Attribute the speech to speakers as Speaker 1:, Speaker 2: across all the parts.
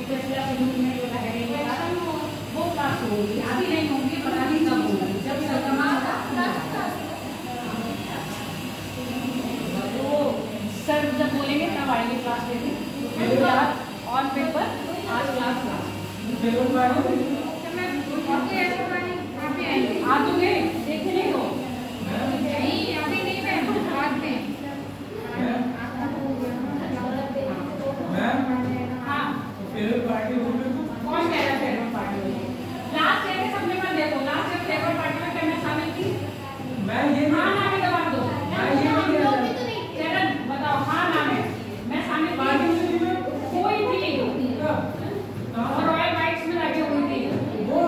Speaker 1: Plus unit में जो लगेगा वो क्लास होगी, अभी नहीं होंगी, पता नहीं कब होगी, जब तो सर जब बोलेंगे तब आएंगे क्लास लेने। ऑन पेपर आज क्लास आ दोगे, देखे नहीं हो अभी नहीं मैं बाद में। हाँ कौन कह रहा है फेवरेट पार्टी में? लास्ट ईयर में सबने मत देखो, लास्ट ईयर फेवरेट पार्टी में करना शामिल थी मैं ये हाँ ना में दबा दो चरण बताओ हाँ ना में मैं शामिल कोई भी नहीं रॉयल बाइट्स में लगे हुई थी वो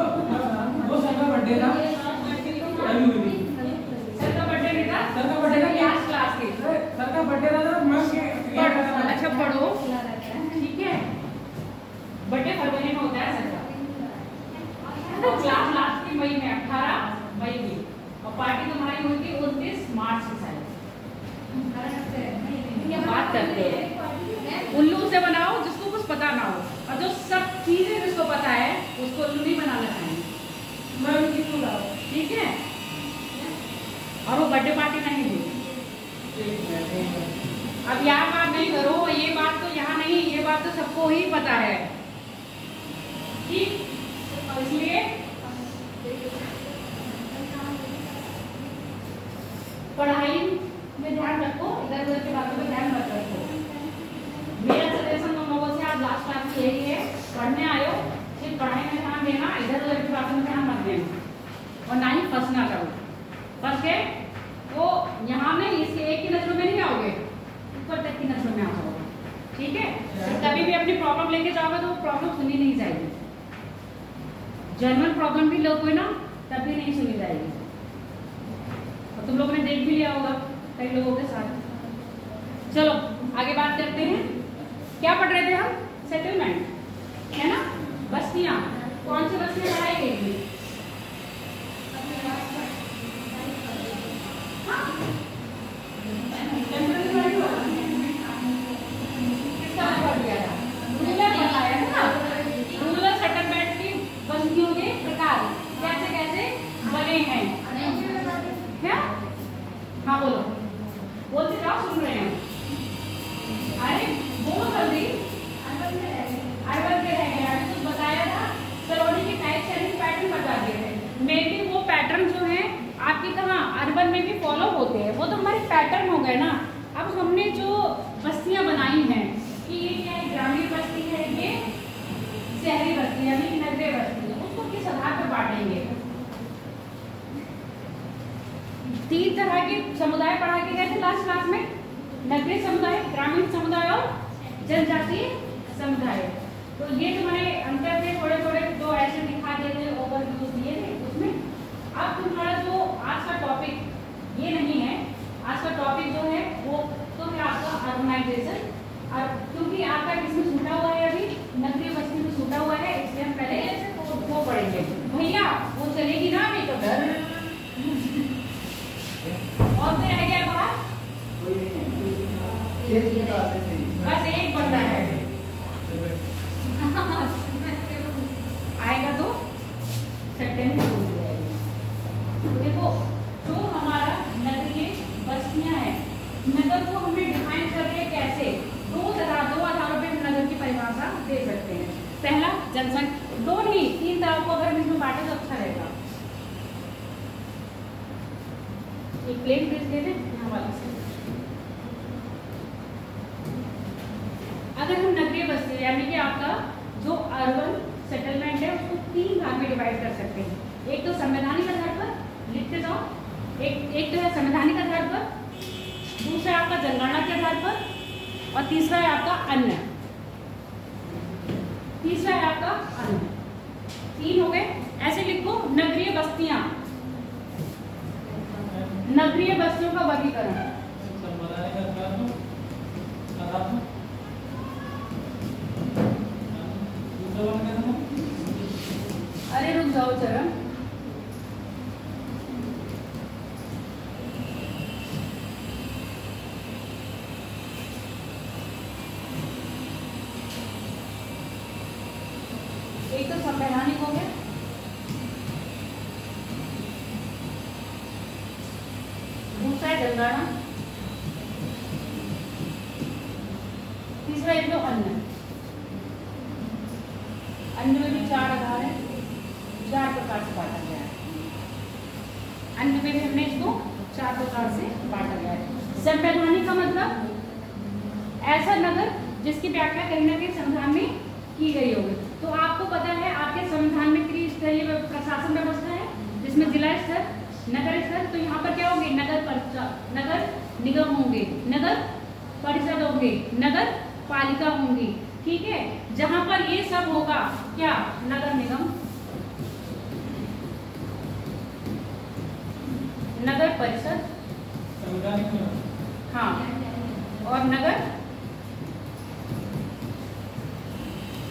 Speaker 1: सर का बर्थडे था सर का बर्थडे नहीं था सर का बर्थडे था क्लास की सर का बर्थडे था मैं अच्छा पढ़ो ठीक है। बर्थडे फरवरी में होता है सर का तो क्लास लास्ट की मई में 18 मई में और पार्टी तुम्हारी हुई थी 29 मार्च की साइड बात करते हैं। उल्लू से बनाओ जिसको कुछ पता ना हो और जो सब चीजें जिसको पता है उसको उल्लू नहीं बनाना चाहिए ठीक है। और वो बर्थडे पार्टी नहीं हुई। अब यहाँ बात नहीं करो, ये बात तो यहाँ नहीं, ये बात तो सबको ही पता है ठीक। और इसलिए पढ़ाई में ध्यान रखो, इधर उधर की बातों में ध्यान मत रखो। मेरा सजेशन तुम लोगों से आज लास्ट क्लास में यही है, पढ़ने आयो सिर्फ पढ़ाई में ध्यान देना, इधर उधर की बातों में ध्यान मत देना और ना ही फंसना करो। फंस गए तो यहाँ में इसके एक की नजरों में नहीं आओगे, ऊपर तक की नजरों में आ जाओगे ठीक है। कभी भी अपनी प्रॉब्लम लेके जाओगे तो प्रॉब्लम सुनी नहीं जाएगी। जर्मन प्रॉब्लम भी लोग कोई ना तभी नहीं सुनी जाएगी। और तुम लोगों ने देख भी लिया होगा कई लोगों के साथ। चलो आगे बात करते हैं। क्या पढ़ रहे थे हम? सेटलमेंट है ना, बस्तियां। कौन सी बस्तियां पढ़ाई गई थी? रूरल सेटलमेंट की बस्तियों के प्रकार कैसे कैसे बने हैं क्या? हाँ बोलो, बोलते जाओ, सुन रहे हैं। अरे बोलो जल्दी। अर्बन के रह गए, अभी कुछ बताया था सलोनी के टाइप शेयरिंग पैटर्न बता दिए थे। मे भी वो पैटर्न जो है आपकी कहाँ अर्बन में भी फॉलो होते हैं, वो तो हमारे पैटर्न हो गए ना। अब हमने जो बस्तियां बनाई हैं कि ये क्या है, ग्रामीण बस्ती है, ये शहरी बस्ती यानी कि नगरीय बस्ती है, उसको किस आधार पर बांटेंगे? 3 तरह के समुदाय पढ़ा के गए थे लास्ट क्लास में, नगरीय समुदाय, ग्रामीण समुदाय और जनजातीय समुदाय। तो ये तुम्हारे अंतर थे, थोड़े थोड़े जो ऐसे दिखा देते ओवरव्यूज दिए थे उसमें। अब तुम्हारा जो आज का टॉपिक ये नहीं है, आज का टॉपिक जो है वो तो है आपका अर्बनाइजेशन। और क्योंकि आपका किसमें छूटा हुआ है, अभी नगरीय बस्ती में छूटा हुआ है, इसलिए हम पहले वो पढ़ेंगे। भैया वो चलेगी ना अभी तो डर और फिर रह गया बाहर बस एक बंदा है आएगा तो सेकंड हो जाएगी। देखो जो हमारा नगरीय बस्तियां हैं, नगर को हमें डिफाइन कर रहे हैं कैसे? दो आधारों पे नगर की परिभाषा दे सकते हैं। पहला जनसंख्या, 2 नहीं 3 तरह को अगर इसमें बांटे तो अच्छा रहेगा। एक प्लेन पेज दे दें यहाँ वाले से। अगर हम नगरीय बस्ती यानी कि आपका जो अर्बन सेटलमेंट है उसको 3 भाग में डिवाइड कर सकते हैं। एक तो संवैधानिक आधार पर, लिखते जाओ, एक तो है संवैधानिक आधार पर, दूसरा आपका जनगणना के आधार पर और तीसरा है आपका अन्य। 3 हो गए। ऐसे लिखो नगरीय बस्तियां, नगरीय बस्तियों का वर्गीकरण। अरे रुक जाओ चरण, जनगणना, तीसरा एक तो अन्न। अन्न में भी 4 आधार है, 4 प्रकार से बांटा गया है। अन्न में भी हमने इसको 4 प्रकार से बांटा गया है। संवैधानिक का मतलब ऐसा नगर जिसकी व्याख्या कहीं ना कहीं संविधान में की गई होगी। तो आपको पता है आपके संविधान में त्रिस्तरीय प्रशासन व्यवस्था है, जिसमें जिला स्तर, नगर स्तर, तो यहाँ पर क्या होंगे? नगर निगम होंगे, नगर परिषद होंगे, नगर पालिका होंगी। ठीक है, जहां पर ये सब होगा क्या? नगर निगम, नगर परिषद, हाँ, और नगर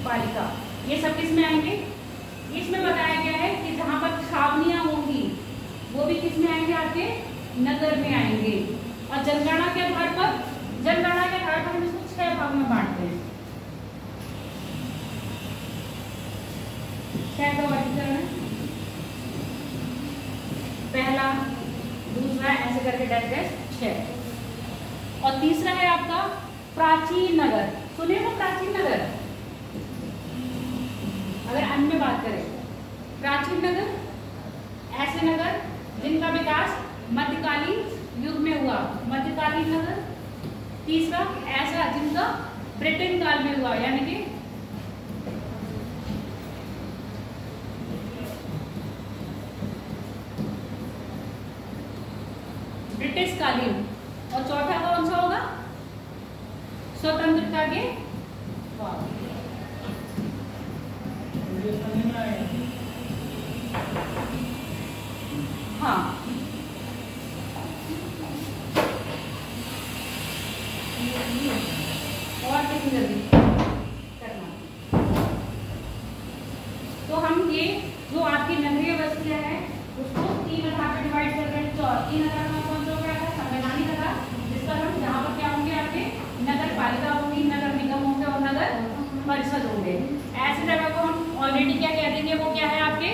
Speaker 1: पालिका, ये सब किस में आएंगे? इसमें बताया गया है कि जहां पर छावनियां होंगी वो भी किस में आएंगे? आपके नगर में आएंगे। और जनगणना के आधार पर, जनगणना के आधार पर हम इसको 6 भाग में बांटते हैं। 6 का वर्गीकरण है, पहला, दूसरा, ऐसे करके डैश 6। और तीसरा है आपका प्राचीन नगर। सुनिए वो प्राचीन नगर, अगर अन्य में बात करें, प्राचीन नगर ऐसे नगर जिनका विकास मध्यकालीन युग में हुआ, मध्यकालीन नगर। तीसरा ऐसा जिनका ब्रिटेन काल में हुआ, यानी कि ब्रिटिश कालीन। और चौथा कौन सा होगा? स्वतंत्रता के बाद। हाँ, और कितनी जल्दी करना। तो हम ये जो आपकी नगरीय बस्तियां हैं उसको 3 आधार पर डिवाइड कर रहे हैं। 3 आधार में कौन सा हो गया? संवैधानिक आधार, जिस पर हम जहाँ पर क्या होंगे? आपके नगर पालिका होंगी, नगर निगम होंगे और नगर परिषद होंगे। ऐसी जगह को हम ऑलरेडी क्या कह देंगे? वो क्या है? आपके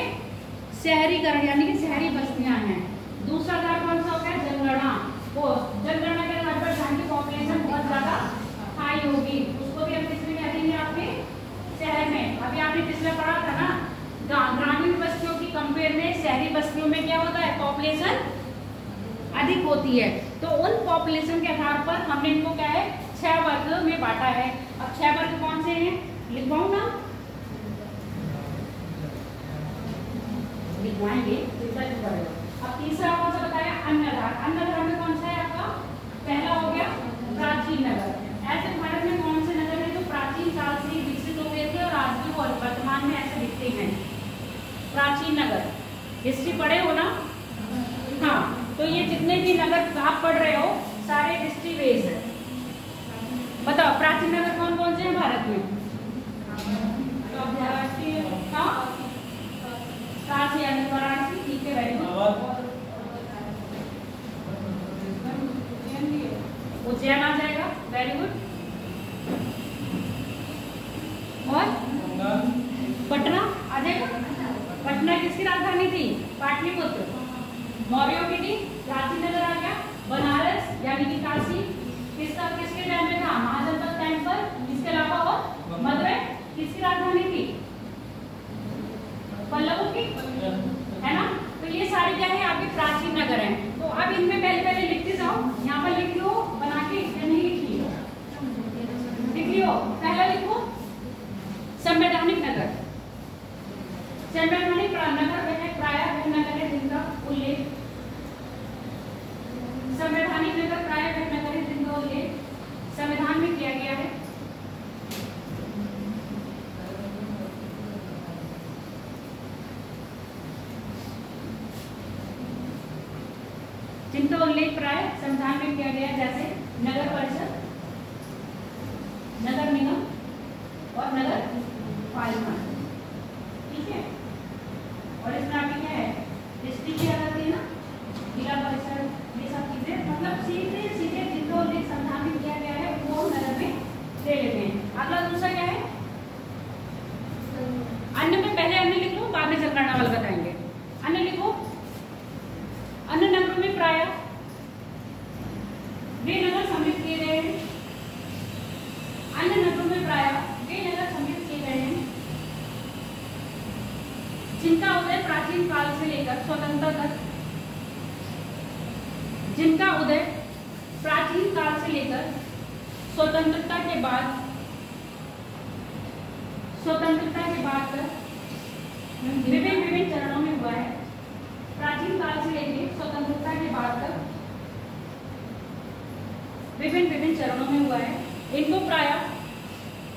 Speaker 1: शहरीकरण, यानी कि शहरी बस्तियां हैं। दूसरा आधार कौन सा होगा? जनगणना। वो जनगणना के आधार पर जहाँ की पॉपुलेशन बहुत ज्यादा हाई होगी उसको भी हम किसमें कह देंगे? आपके शहर में। अभी आपने पिछले पढ़ा था ना, ग्रामीण बस्तियों की कंपेयर में शहरी बस्तियों में क्या होता है? पॉपुलेशन अधिक होती है। तो उन पॉपुलेशन के आधार पर हमने इनको क्या है? 6 वर्ग में बांटा है। अब 6 वर्ग कौन से हैं? लिखवाऊं ना? लिखवाएंगे। अब तीसरा कौन सा बताया? अन्न आधार। अन्न आधार में कौन सा है आपका? पहला हो गया प्राचीन नगर। ऐसे भारत में कौन से नगर है जो प्राचीन काल से विकसित हो गए थे और आज भी वो वर्तमान में ऐसे दिखते हैं? प्राचीन नगर। हिस्ट्री पढ़े हो ना? हाँ, तो ये जितने भी नगर आप पढ़ रहे हो सारे हिस्ट्री बेस्ड है। बताओ प्राचीन नगर कौन कौन से हैं भारत में? हाँ, काशी यानी वाराणसी। ठीक है, वेरी गुड। उज्जैन आ जाएगा, वेरी गुड। और पटना आ जाएगा। पटना किसकी राजधानी थी? पाटलिपुत्र। मौर्यों की थी, प्राचीन नगर आ गया। बनारस यानी कि काशी किसके टाइम में था? महाजनपद टाइम पर। इसके अलावा और मदुरै किसकी राजधानी थी? पल्लवों की, है ना? तो ये सारे क्या है? आपके प्राचीन नगर हैं। तो अब इनमें पहले लिखते जाओ। यहाँ पर लिख लो, बना के नहीं लिख लियो, लिख लियो। पहला लिखो संवैधानिक नगर। संवैधानिक नगर वह है, प्रायः वह नगर है जिनका उल्लेख, संवैधानिक नगर प्रायः वह नगर है जिनका उल्लेख संविधान में किया गया है। जिनका उल्लेख प्राय संविधान में किया गया, जैसे नगर परिषद, नगर निगम और नगर पालिका। ठीक है, और इसमें आपकी क्या है? डिस्ट्रिक्ट की आती है ना, जिला परिषद, ये सब चीजें मतलब सीधे सीधे जिनका उल्लेख संविधान में किया गया है वो नगर में ले लेते हैं। अगला दूसरा क्या है? अन्य में पहले अन्य लिख लो, बाद में जनगणना वाला बताएंगे। अन्य लिखो। अन्य नगरों में प्रायः जिनका उदय प्राचीन काल से लेकर स्वतंत्रता तक, जिनका उदय प्राचीन काल से लेकर स्वतंत्रता के बाद तक विभिन्न विभिन्न चरणों में हुआ है। प्राचीन काल से लेकर स्वतंत्रता के बाद तक विभिन्न विभिन्न चरणों में हुआ है। इनको प्रायः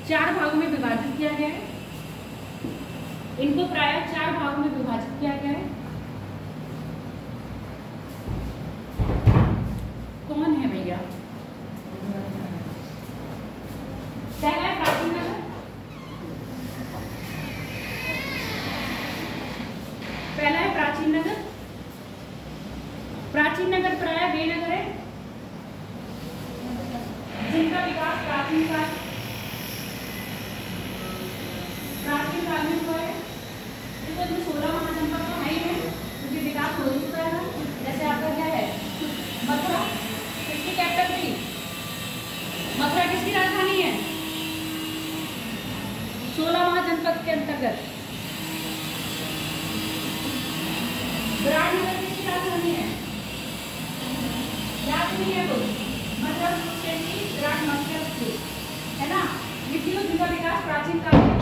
Speaker 1: 4 भागों में विभाजित किया गया है। इनको प्रायः 4 भागों में विभाजित किया गया है। कौन है भैया? पहला है प्राचीन नगर। पहला है प्राचीन नगर। प्राचीन नगर प्रायः वे नगर है जिनका विकास प्राचीन काल में हुआ है। तो 16 महाजनपद तो है ही है, क्योंकि विकास हो चुका है। जैसे आपका क्या है, मथुरा, किसकी कैपिटल थी? मथुरा किसकी राजधानी है? 16 महाजनपद के अंतर्गत। विराटनगर किसकी राजधानी है? याद नहीं है कुछ? मतलब विराटनगर थी, है ना? ये तीनों जिनका विकास प्राचीन काल में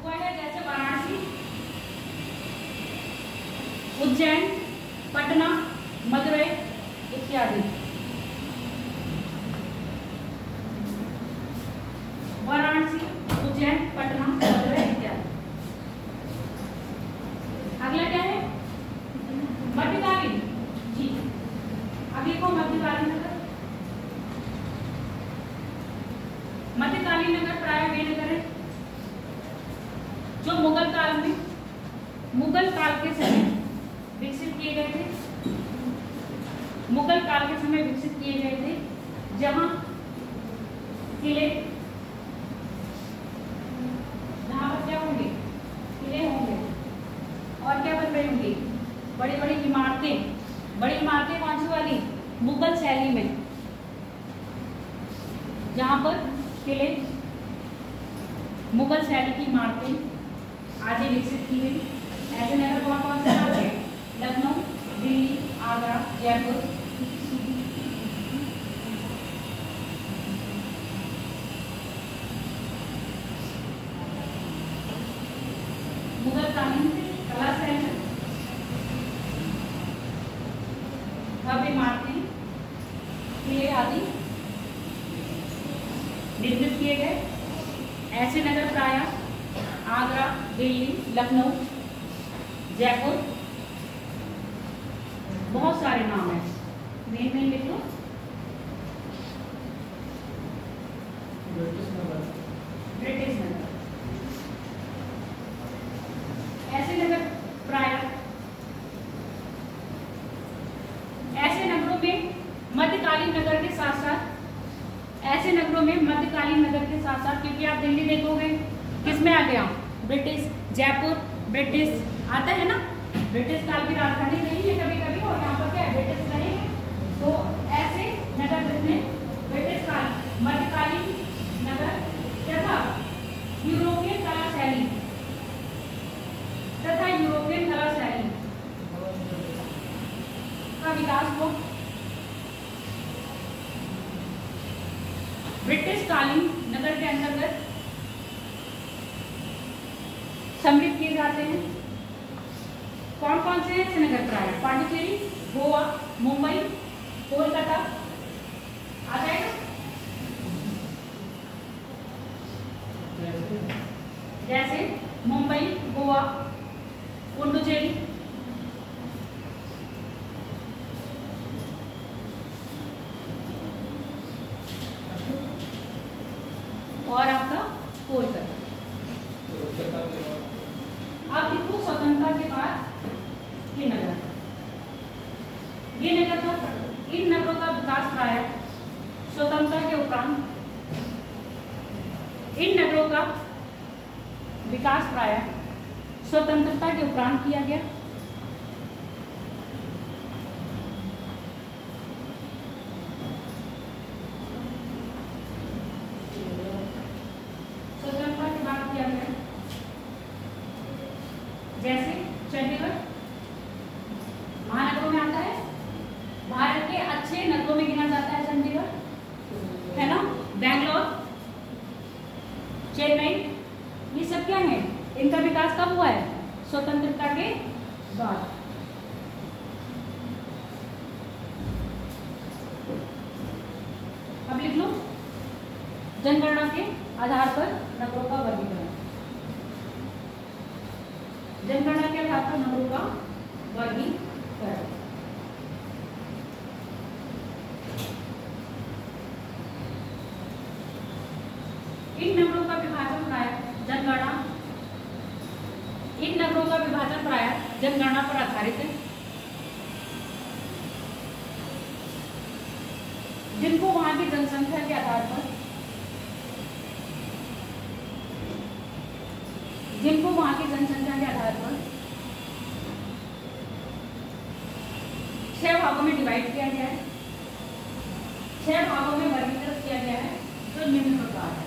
Speaker 1: हुआ है, जैसे वाराणसी, उज्जैन, पटना, मदुरई इत्यादि। वाराणसी, उज्जैन, पटना, मदुरई इत्यादि। अगला क्या है? मध्यकालीन। जी, अब लिखो मध्यकालीन नगर। मध्यकालीन नगर प्रायः वे नगर है जो मुगल काल के समय विकसित किए गए थे। मुगल काल के समय विकसित किए गए थे, जहां किले, जहां पर क्या होंगे? किले होंगे। और क्या बन रही होंगी? बड़ी बड़ी इमारतें। बड़ी इमारतें कौन सी वाली? मुगल शैली में, जहां पर किले, मुगल शैली की इमारतें आदि विकसित की गई। ऐसे नगर कौन कौन से हैं? लखनऊ, दिल्ली, आगरा, जयपुर। मुगलकालीन कला शैली, भव्य इमारतें, किले आदि निर्मित किए गए। ऐसे नगर प्रायः आगरा, दिल्ली, लखनऊ, जयपुर, बहुत सारे नाम हैं, मेन लिख लो। ब्रिटिश नगर। ऐसे नगर प्रायः, ऐसे नगरों में मध्यकालीन नगर के साथ साथ, ऐसे नगरों में मध्यकालीन नगर के साथ साथ, क्योंकि आप दिल्ली देखोगे किसमें आ गया? ब्रिटिश। जयपुर ब्रिटिश आता है ना, ब्रिटिश काल की राजधानी रही है कभी कभी, और यहाँ पर क्या है? ब्रिटिश रहे हैं। तो ऐसे नगर जिसमें ब्रिटिश काल, मध्यकालीन नगर तथा यूरोपियन कला शैली का विकास हुआ। ब्रिटिश कालीन नगर के अंतर्गत सम्मिलित किए जाते हैं। कौन कौन से ऐसे नगर प्रायः? पांडिचेरी, गोवा, मुंबई, कोलकाता आ जाएगा। जैसे मुंबई, गोवा, पुडुचेरी, और आपका कोलकाता। अब देखो स्वतंत्रता के बाद ये नगर, ये नगर का, इन नगरों का विकास प्रायः स्वतंत्रता के उपरांत, इन नगरों का विकास प्रायः स्वतंत्रता के उपरांत किया गया। स्वतंत्रता के बाद किया गया, जैसे चंडीगढ़ महानगरों में आता है, भारत के अच्छे नगरों में गिना जाता है चंडीगढ़, है ना। बैंगलोर, चेन्नई, ये सब क्या है, इनका विकास कब हुआ है, स्वतंत्रता के बाद। अब लिख लो जनगणना के आधार पर नगरों का वर्गीकरण। जनगणना के आधार पर नगरों का वर्गीकरण। इन नगरों का विभाजन प्रायः जनगणना, इन नगरों का विभाजन प्रायः जनगणना पर आधारित है, जिनको वहां की जनसंख्या के आधार पर, जिनको वहां की जनसंख्या के आधार पर 6 भागों में डिवाइड किया गया है, 6 भागों में वर्गीकृत किया गया है, जो निम्न प्रकार है।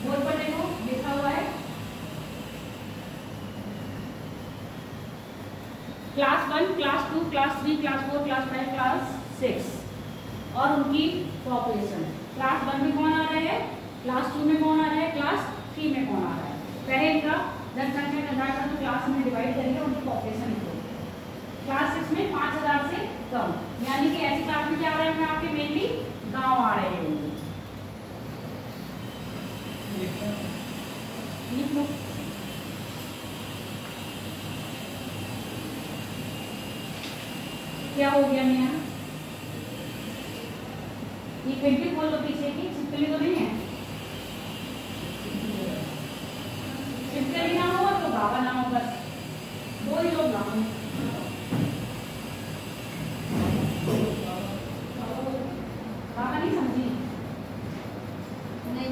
Speaker 1: बोर्ड पर देखो लिखा हुआ है class 1, class 2, class 3, class 4, class 5, class 6 और उनकी पॉपुलेशन। क्लास 1 में कौन आ रहा है, क्लास 2 में कौन आ रहा है, क्लास 3 में कौन आ रहा है। पहले इनका जनसंख्या के आधार पर क्लास में डिवाइड करेंगे, उनकी पॉपुलेशन निकालेंगे। क्लास 6 में 5000 से कम, यानी कि ऐसी क्लास में क्या आ रहे हैं आपके, मेनली गांव आ रहे हैं। लिख लो क्या हो गया मेरा, ये पेंटिंग खोल लो पीछे की, चिपकली तो नहीं है, चिपकली ना हो तो बाबा ना हो, बस दो ही लोग ना हो। बाबा नहीं समझी, नहीं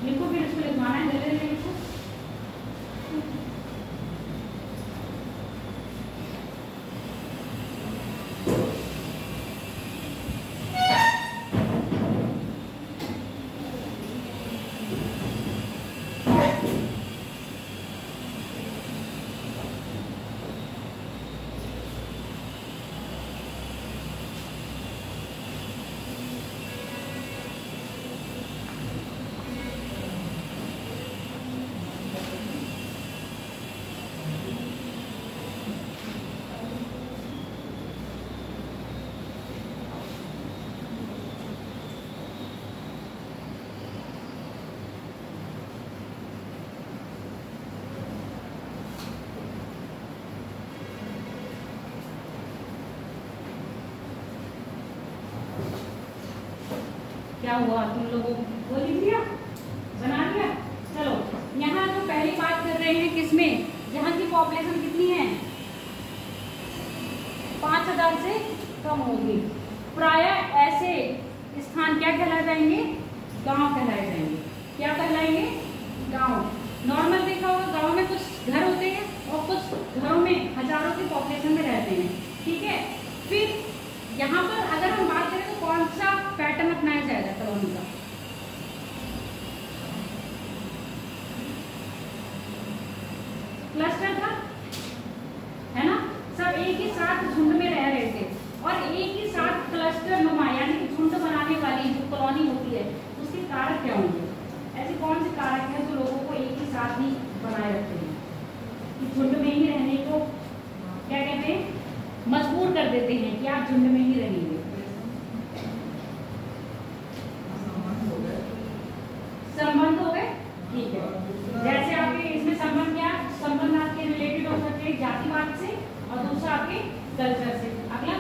Speaker 1: लिखो, फिर इसको लिखवाना है, जल्दी लिखो। क्या हुआ, तुम लोगों को लिख लिया, बना लिया। चलो यहाँ जो पहली बात कर रहे हैं किसमें, यहाँ की पॉपुलेशन कितनी है, 5000 से कम होगी। प्रायः ऐसे स्थान क्या कहलाए जाएंगे, गांव कहलाए जाएंगे। क्या कहलाएंगे, गांव। नॉर्मल देखा होगा गांव में कुछ घर होते हैं और कुछ घरों में हजारों की पॉपुलेशन में रहते हैं, ठीक है। फिर यहाँ पर अगर हम बात करें तो कौन सा पैटर्न अपनाया जाएगा कॉलोनी का, क्लस्टर था, है ना। सब एक ही साथ झुंड में रह रहे थे और एक ही साथ क्लस्टर नुमा यानी कि झुंड बनाने वाली जो कॉलोनी होती है उसके कारक क्या होंगे, ऐसे कौन से कारक हैं जो लोगों को एक ही साथ ही बनाए रखते हैं, कि झुंड में ही रहने को क्या कहते हैं, मजबूर कर देते हैं कि आप झुंड में ही रहेंगे। संबंध हो गए, ठीक है। जैसे आपके इसमें संबंध क्या, संबंध आपके रिलेटेड हो सकते हैं जातिवाद से और दूसरा आपके कल्चर से। अगला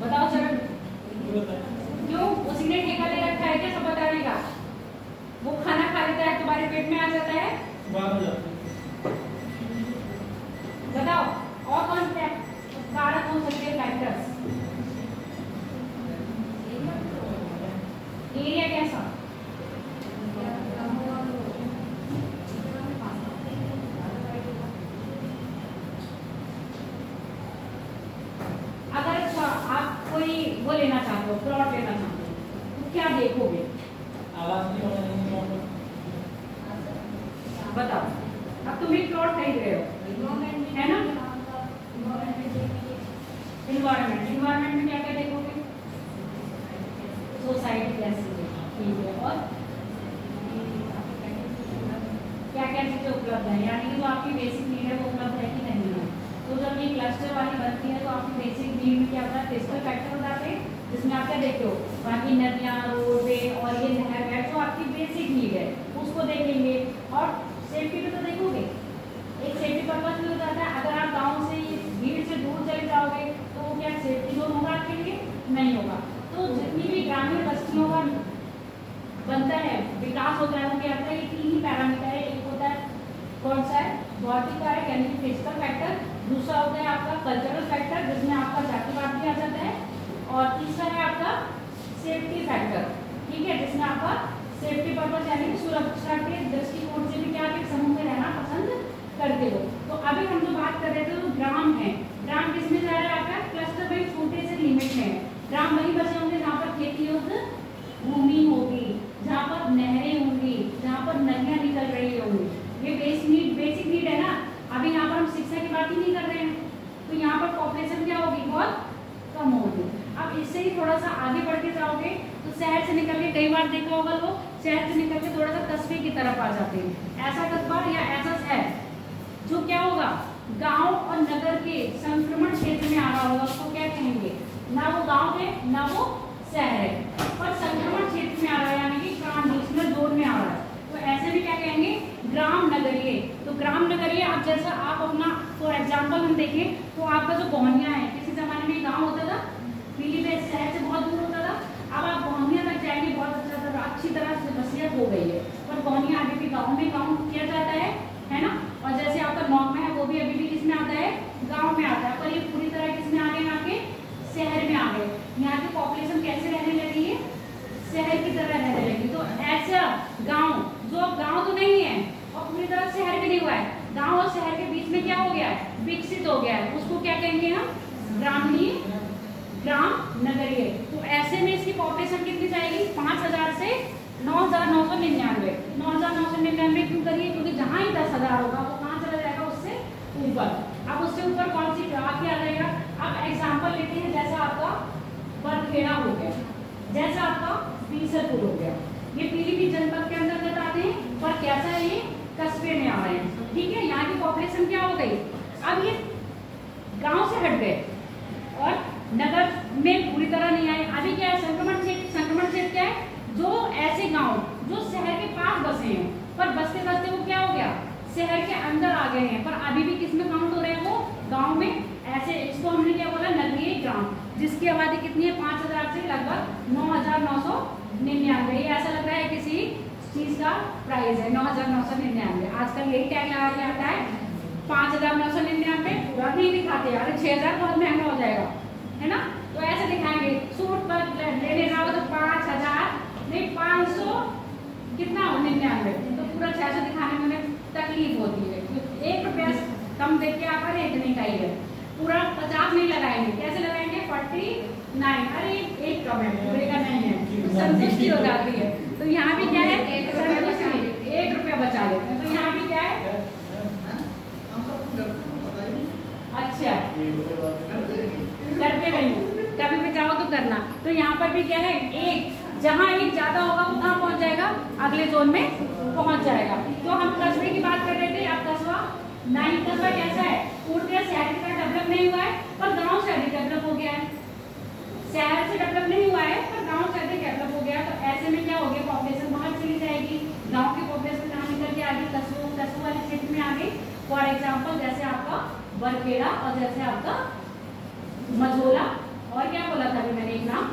Speaker 1: बताओ चरण, क्यों उसी ने ठेका ले रखा है क्या सब बताने का, वो खाना खा लेता है तुम्हारे पेट में आ जाता है, बताओ। और कौन हो, प्लॉट लेना चाहते हो, तो क्या देखोगे? बताओ, अब तुम एक प्लॉट खरीद रहे हो, है ना? इन्वायरमेंट में क्या क्या देखोगे? सोसाइटी कैसी है, ठीक है, और क्या क्या चीजें उपलब्ध है, यानी कि जो आपकी बेसिक नीड है वो उपलब्ध है कि नहीं है। तो जब ये क्लस्टर वाली बनती है तो आपकी बेसिक नीड में क्या होता है? फिजिकल फैक्टर बताते हैं, जिसमें आप क्या देखते हो? बाकी नदियाँ, रोडवे और ये नहर है, जो आपकी बेसिक नीड है उसको देखेंगे। और सेफ्टी पे तो देखोगे, एक सेफ्टी पर्पज भी हो जाता है। अगर आप गाँव से भीड़ से दूर चले जाओगे तो क्या सेफ्टी जोन होगा आपके लिए? नहीं होगा। तो जितनी भी ग्रामीण बस्तियों का बनता है, विकास होता है, वो क्या होता है? ये 3 ही पैरामीटर है। एक होता है कौन सा है? भौतिक कारक यानी कि फिजिकल फैक्टर। दूसरा होता है आपका कल्चरल फैक्टर, जिसमें आपका जातिवाद भी आ जाता है। और तीसरा है आपका सेफ्टी फैक्टर, ठीक है, जिसमें आपका सेफ्टी पर्पज यानी कि सुरक्षा के दृष्टिकोण से भी क्या आप एक समूह में रहना पसंद करते हो। तो अभी हम जो बात कर रहे थे वो ग्राम है। ग्राम किसमें जा रहा है आपका? क्लस्टर में छोटे से लिमिट में। ग्राम वही बचे होंगे जहाँ पर खेती युक्त भूमि होगी, जहाँ पर नहरें होंगी, जहाँ पर नदियाँ निकल रही होंगी। ये बेसिक नीड है ना। अभी यहाँ पर हम शिक्षा की बात ही नहीं कर रहे हैं, तो यहाँ पर पॉपुलेशन क्या होगी? बहुत कम होगी। अब इससे ही थोड़ा सा आगे बढ़ के जाओगे तो शहर से निकल के, कई बार देखा होगा लोग शहर से निकल के थोड़ा सा कस्बे की तरफ आ जाते हैं। ऐसा कस्बा या ऐसा शहर जो क्या होगा? गांव और नगर के संक्रमण क्षेत्र में आ रहा होगा, उसको क्या कहेंगे? ना वो गांव है ना वो शहर है, पर संक्रमण क्षेत्र में आ रहा है, यानी कि ट्रांजिशनल जोन में आ रहा है। तो ऐसे में क्या कहेंगे? ग्राम नगरीय। तो ग्राम नगरीय, आप जैसा आप अपना फॉर एग्जाम्पल हम देखें तो आपका जो गोहनिया है, किसी जमाने में गाँव होता था, पीलीभीत शहर से बहुत दूर होता था। अब आप गोहनिया तक जाएंगे, बहुत अच्छी तरह से वसीयत हो गई है, पर गोहनिया अभी भी गाँव में काउंट किया जाता है ना। और जैसे आपका नॉर्थ में है, वो भी अभी भी किसमें आता है? गाँव में आता है। पर ये पूरी तरह किसमें आ गए? आपके शहर में आ गए। यहाँ की पॉपुलेशन कैसे रहने लगी है? शहर की तरह रहने लगी। तो ऐसा गांव जो गांव तो नहीं है और पूरी तरह शहर भी नहीं हुआ है, गांव और शहर के बीच में क्या हो गया है? विकसित हो गया है। उसको क्या कहेंगे हम? ग्राम नगरीय। तो ऐसे में इसकी पॉपुलेशन कितनी जाएगी? 5000 से 9999। 9999 क्यों करिए? क्योंकि जहाँ ही 10,000 होगा वो कहाँ चला जाएगा? उससे ऊपर। अब उससे ऊपर कौन सी आगे आ जाएगा? अब एग्जाम्पल लेते हैं, जैसा आपका बरखेड़ा हो गया, जैसा आपका बीसलपुर हो गया, ये पीलीभीत जनपद के अंतर्गत आते हैं, पर कैसा है? ये कस्बे में आ रहे हैं, ठीक है। यहाँ की पॉपुलेशन क्या हो गई? अब ये गांव से हट गए और नगर में पूरी तरह नहीं आए। अभी क्या है? संक्रमण क्षेत्र क्या है? जो ऐसे गांव जो शहर के पास बसे हैं, पर बसते बसते वो क्या हो गया? शहर के अंदर आ गए हैं, पर अभी भी किसमें काउंट हो रहे हैं? वो गांव में। ऐसे इसको हमने क्या बोला? नगरीय ग्राम, जिसकी आबादी कितनी है? 5000 से लगभग 9999। ये ऐसा लग रहा है किसी चीज का प्राइस है 9999। आजकल यही टैग लगा के आता है 5999। पूरा नहीं दिखाते यार, 6000 बहुत महंगा हो जाएगा, है ना। तो ऐसे दिखाएंगे। सूट पर लेने जाओ तो 5000 नहीं 500 कितना 99, तो पूरा 600 दिखाने में तकलीफ होती है। तो 1 रुपया कम देख के आप अरे इतने का ही है, पूरा 50 नहीं लगाएंगे। कैसे लगाएंगे? 49। अरे 1 कम है, पूरे का नहीं है, संतुष्टि हो जाती है। तो यहाँ भी क्या है? 1 रुपया बचा लेते हैं। तो यहाँ भी क्या है? अच्छा, करते रहिए, कभी भी जाओ तो करना। तो यहाँ पर भी क्या है? 1, जहाँ 1 ज्यादा होगा वो कहाँ पहुँच जाएगा? अगले जोन में पहुँच जाएगा। तो हम कस्बे की बात कर रहे थे, अब कस्बा नहीं। कस्बा कैसा है? पूरी तरह शहर की तरह डेवलप नहीं हुआ है, पर गांव से अधिक डेवलप हो गया है। शहर से डेवलप नहीं हुआ है, पर गांव से अधिक डेवलप हो गया। तो ऐसे में क्या हो गया? पॉपुलेशन बाहर चली जाएगी। गांव की पॉपुलेशन कहाँ निकल के आ गई? कस्बों वाले क्षेत्र में आ गई। फॉर एग्जाम्पल जैसे आपका बरखेड़ा और जैसे आपका मझोला, और क्या बोला था अभी मैंने एक नाम?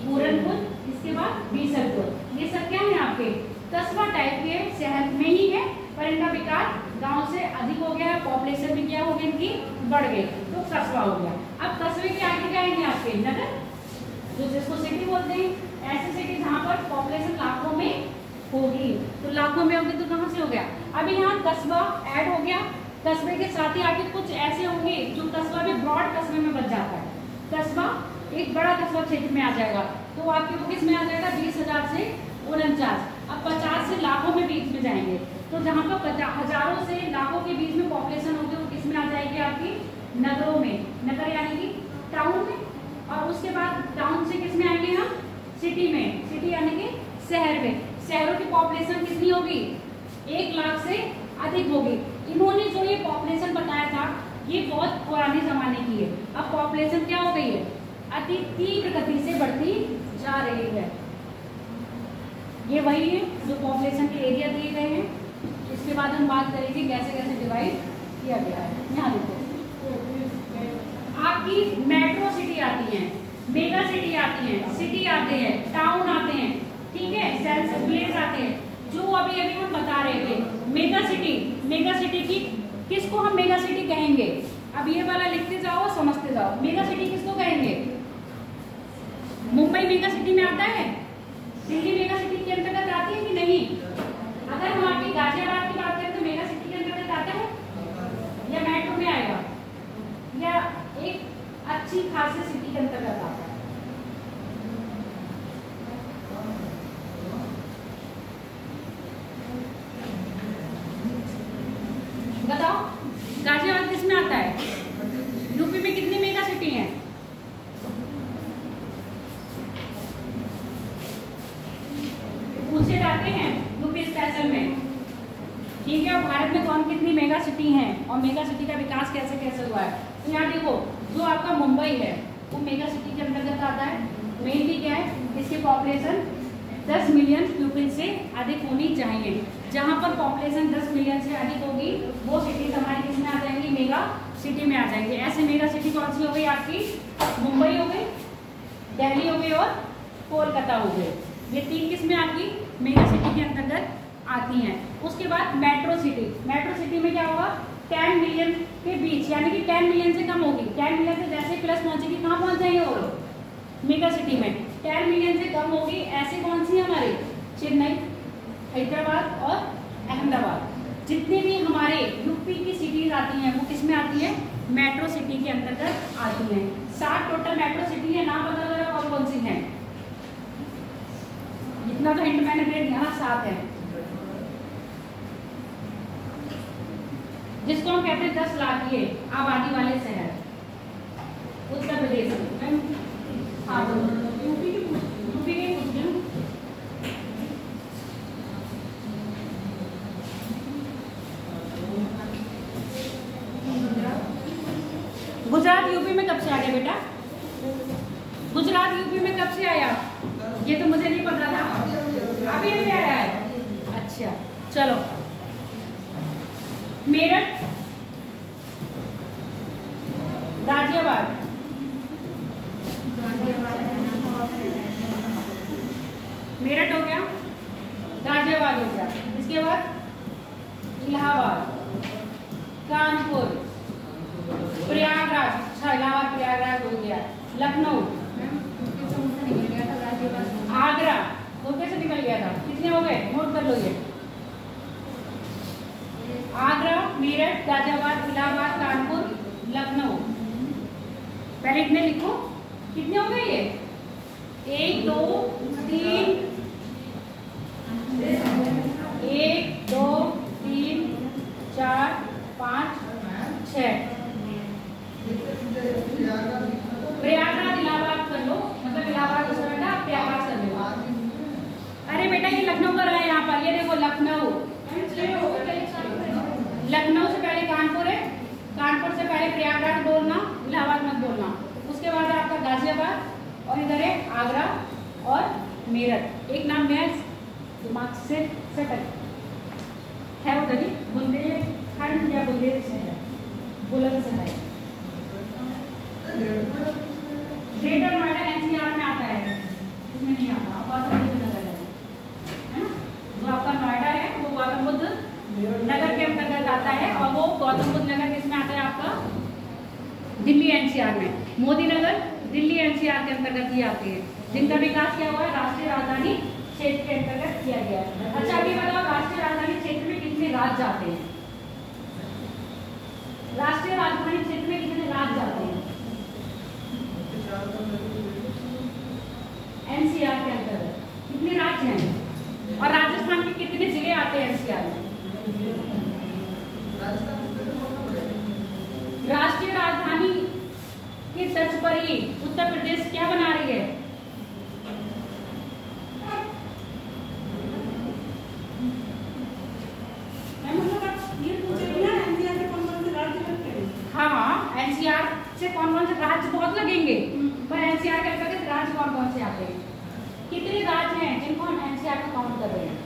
Speaker 1: पूरनपुर, इसके बाद बीसलपुर। ये सब क्या है? आपके कस्बा टाइप के शहर में ही है, पर इनका विकास गांव से अधिक हो गया है। पॉपुलेशन भी क्या हो गई? इनकी बढ़ गई, तो कस्बा हो गया। अब कस्बे के आगे क्या आएंगे? आपके नगर, जो जिसको सिटी बोलते हैं। ऐसे सिटी जहाँ पर पॉपुलेशन लाखों में होगी, तो लाखों में होगी तो कहाँ से हो गया? अभी यहाँ कस्बा ऐड हो गया। कस्बे के साथ ही आगे कुछ ऐसे होंगे जो कस्बा भी ब्रॉड कस्बे में बच जाता है। कस्बा एक बड़ा कस्बा क्षेत्र में आ जाएगा, तो आपके वो किस में आ जाएगा 20,000 से 49। अब 50 से लाखों में बीच में जाएंगे, तो जहाँ पर हजारों से लाखों के बीच में पॉपुलेशन होगी वो किस में आ जाएगी आपकी नगरों में, नगर यानी कि टाउन में। और उसके बाद टाउन से किस में आएंगे हम सिटी में, सिटी यानी कि शहर में। शहरों की पॉपुलेशन कितनी होगी 1 लाख से अधिक होगी। इन्होंने जो ये पॉपुलेशन बताया था ये बहुत पुराने जमाने की है। अब पॉपुलेशन क्या हो गई है अति तीव्र गति से बढ़ती जा रही है। ये वही है जो पॉपुलेशन के एरिया दिए गए हैं। इसके बाद हम बात करेंगे कैसे कैसे डिवाइड किया गया है। यहाँ देखो आपकी मेट्रो सिटी आती है, मेगा सिटी आती है, सिटी आते हैं, टाउन आते हैं, ठीक है, सेंसस विलेज आते हैं। जो अभी अभी हम बता रहे थे मेगा सिटी की किसको हम मेगा सिटी कहेंगे, अब ये वाला लिखते जाओ समझते जाओ। मेगा सिटी किसको कहेंगे, मुंबई मेगा सिटी में आता है, दिल्ली मेगा सिटी के अंतर्गत आती है कि नहीं। अगर हम आपकी गाजियाबाद की बात करें तो मेगा सिटी के अंतर्गत आता है या मेट्रो में आएगा या एक अच्छी खासी सिटी के अंतर्गत आता है। बताओ गाजियाबाद किस में आता है, यूपी में कितनी मेगा सिटी हैं, पूछे जाते हैं यूपी स्पेशल में, ठीक है। भारत में कौन कितनी मेगा सिटी हैं और मेगा सिटी का विकास कैसे कैसे हुआ है। तो यहाँ देखो जो आपका मुंबई है वो मेगा सिटी के अंतर्गत आता है। मेनली क्या है इसकी पॉपुलेशन 10 मिलियन पीपल से अधिक होनी चाहिए। जहाँ पर पॉपुलेशन 10 मिलियन से अधिक होगी वो सिटीज हमारी किसमें आ जाएंगी मेगा सिटी में आ जाएंगे। ऐसे मेगा सिटी कौन सी हो गई आपकी, मुंबई हो गई, दिल्ली हो गई और कोलकाता हो गई। ये 3 किसमें आपकी मेगा सिटी के अंतर्गत आती हैं। उसके बाद मेट्रो सिटी में क्या होगा 10 मिलियन के बीच, यानी कि 10 मिलियन से कम होगी। 10 मिलियन से जैसे प्लस पहुंचेगी कहाँ पहुंच जाएंगे वो मेगा सिटी में, 10 मिलियन से कम होगी। ऐसे कौन सी हमारे चेन्नई, हैदराबाद और अहमदाबाद, जितनी भी हमारे यूपी की सिटीज आती हैं वो किस में आती है मेट्रो सिटी के अंतर्गत आती हैं। 7 टोटल मेट्रो सिटी है, नाम बता दो कौन कौन सी हैं। जितना तो हिंट मैंने दे दिया 7 है, जिसको हम कहते हैं 10 लाख ये आबादी वाले शहर उत्तर प्रदेश में। हाँ यूपी के पूछ रही हूँ। गुजरात यूपी में कब से आ गया बेटा, गुजरात यूपी में कब से आया ये तो मुझे नहीं पता था, अभी अभी आया है। अच्छा चलो मेरठ, गाजियाबाद, मेरठ हो गया, गाजियाबाद हो गया। इसके बाद इलाहाबाद, कानपुर, प्रयागराज, अच्छा इलाहाबाद प्रयागराज हो गया, लखनऊ, आगरा, वो कैसे निकल गया था, कितने हो गए नोट कर लो ये। आगरा, मेरठ, गाजियाबाद, इलाहाबाद, कानपुर, लखनऊ, पहले इतने लिखो कितने हो गए ये 1 2 3 1 2 3 4 5 6। प्रयागराज इलाहाबाद कर लो, मतलब इलाहाबाद उसका बेटा प्रयागराज कर लो। अरे बेटा ये लखनऊ कर रहा है यहाँ पर, ये देखो लखनऊ, लखनऊ से पहले कानपुर है, कानपुर से पहले प्रयागराज बोलना, इलाहाबाद मत बोलना। उसके बाद है आपका गाजियाबाद और इधर है आगरा और मेरठ। एक नाम मैं दिमाग से सटक है वो गली बुंदेलखंड या बुंदेलशहर, बुलंदशहर, ग्रेटर नोएडा एनसीआर में आता है, इसमें नहीं आता, गौतम बुद्ध नगर है ना। जो आपका नोएडा है वो गौतम बुद्ध नगर के अंतर्गत आता है और वो गौतम बुद्ध नगर किसमें आता है आपका दिल्ली एनसीआर में। मोदी नगर दिल्ली एनसीआर के अंतर्गत ही आती है, जिनका विकास क्या हुआ है राष्ट्रीय राजधानी क्षेत्र के अंतर्गत किया गया है। अच्छा अभी बताओ राष्ट्रीय राजधानी क्षेत्र में कितने राज्य आते हैं, राष्ट्रीय राजधानी क्षेत्र में कितने राज्य आते हैं। तर्ज पर ही उत्तर प्रदेश क्या बना रही है? हाँ, एनसीआर से कौन कौन से राज्य बहुत लगेंगे, पर एनसीआर के अंतर्गत राज्य कौन कौन से आते हैं? कितने राज्य हैं जिनको हम एनसीआर में काउंट कर रहे हैं?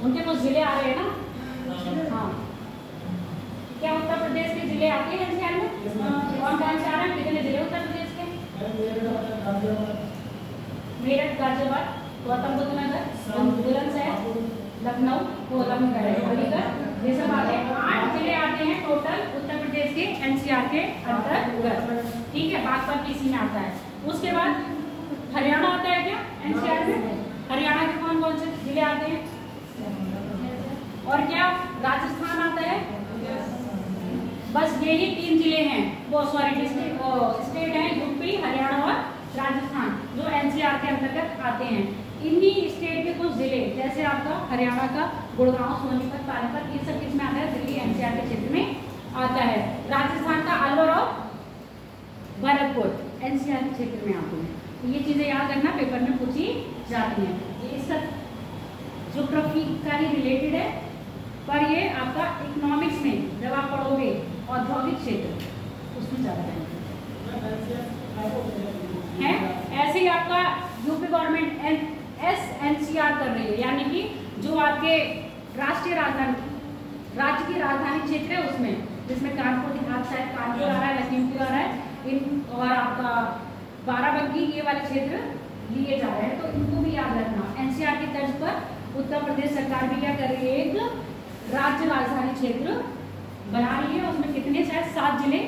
Speaker 1: उनके कुछ जिले आ रहे हैं ना? हाँ, क्या उत्तर प्रदेश के जिले आते हैं एनसीआर में? कौन कौन से आ रहे हैं? कितने जिले उत्तर प्रदेश के? मेरठ, गाजियाबाद, गौतम बुद्ध नगर, बुलंदशहर, लखनऊ, कोलमगढ़, अलीगढ़, ये सब आते हैं। 8 जिले आते हैं टोटल उत्तर प्रदेश के एनसीआर के अंतर्गत। ठीक है, बागपत इसी में आता है। उसके बाद हरियाणा आता है क्या एनसीआर में? हरियाणा के कौन कौन से जिले आते हैं? और क्या राजस्थान आता है? बस यही 3 जिले हैं, वो सॉरी स्टेट है, यूपी, हरियाणा और राजस्थान, जो एनसीआर के अंतर्गत आते हैं। इन्हीं स्टेट के कुछ जिले जैसे आपका हरियाणा का गुड़गांव, सोनीपत, पानीपत, ये सब किसमें आता है? दिल्ली एनसीआर के क्षेत्र में आता है। राजस्थान का अलवर और भरतपुर एनसीआर के क्षेत्र में आते हैं। तो ये चीजें याद रखना, पेपर में पूछी जाती हैं। ये सब ज्योग्राफी का ही रिलेटेड है, पर ये आपका इकोनॉमिक्स में जब आप पढ़ोगे औद्योगिक क्षेत्र उसमें ज़्यादा है। ऐसे ही आपका यूपी गवर्नमेंट एनसीआर कर रही है, यानी कि जो आपके राष्ट्रीय राजधानी राज्य की राजधानी क्षेत्र है उसमें, जिसमें कानपुर देहात शायद कानपुर आ रहा है, लखीमपुर आ रहा है, इन और आपका बाराबंकी ये वाले क्षेत्र लिए जा रहे हैं। तो इनको भी याद रखना। एनसीआर की तर्ज पर उत्तर प्रदेश सरकार भी क्या कर रही है? एक राज्य राजधानी क्षेत्र बना रही है। उसमें कितने शायद 7 जिले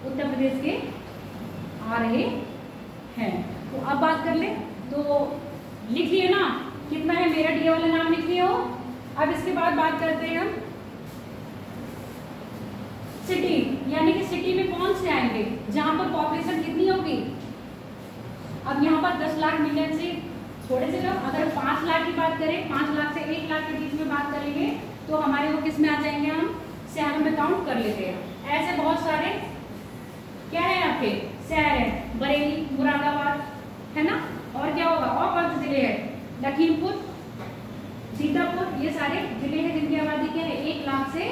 Speaker 1: उत्तर प्रदेश के आ रहे हैं। तो अब बात कर ले, तो लिख लिए ना कितना है मेरठ, ये वाले नाम लिख लिए हो। अब इसके बाद बात करते हैं हम सिटी, यानी कि सिटी में कौन से आएंगे जहां पर पॉपुलेशन कितनी होगी। अब यहाँ पर 10 लाख मिलियन से थोड़े से कम, अगर 5 लाख की बात करें, 5 लाख से 1 लाख के बीच में बात करेंगे तो हमारे वो किस में आ जाएंगे? हम शहरों में काउंट कर लेते हैं। ऐसे बहुत सारे क्या है आपके शहर है, बरेली, मुरादाबाद, है ना। और क्या होगा? और कौन से जिले हैं? लखीमपुर, सीतापुर, ये सारे जिले हैं जिनकी आबादी क्या है? 1 लाख से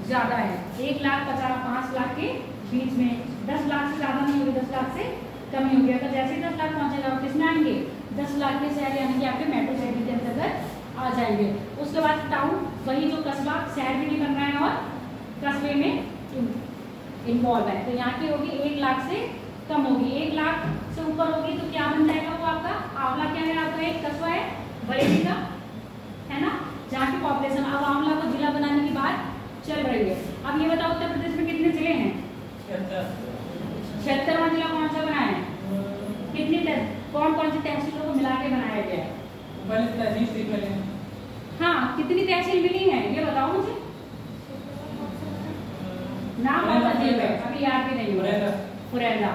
Speaker 1: ज्यादा है। 1,50,000 5 लाख के बीच में, 10 लाख से ज्यादा नहीं होगी, 10 लाख से कम ही हो गया। तो जैसे 10 लाख पहुंचेगा किसमें आएंगे? 10 लाख के शहर, यानी कि आपके मेट्रो सिटी के अंतर्गत आ जाएंगे। उसके बाद टाउन, वही जो कस्बा, शहर भी नहीं बन रहा है और कस्बे में इन्वॉल्व है। तो यहाँ की होगी 1 लाख से कम होगी। 1 लाख से ऊपर होगी तो क्या बन जाएगा? वो आपका आंवला क्या है? आपका एक कस्बा है बरेली का, है ना, जहाँ की पॉपुलेशन। अब आंवला को जिला बनाने की बात चल रही है। अब ये बताओ उत्तर प्रदेश में कितने जिले हैं? 76वां जिला कौन सा बना है? कितनी कौन कौन सी तहसीलों को मिला के बनाया गया है? हाँ, कितनी तहसील मिली है ये बताओ मुझे। नाम बहुत अजीब है, अभी याद भी नहीं हो रहा। फुरैला,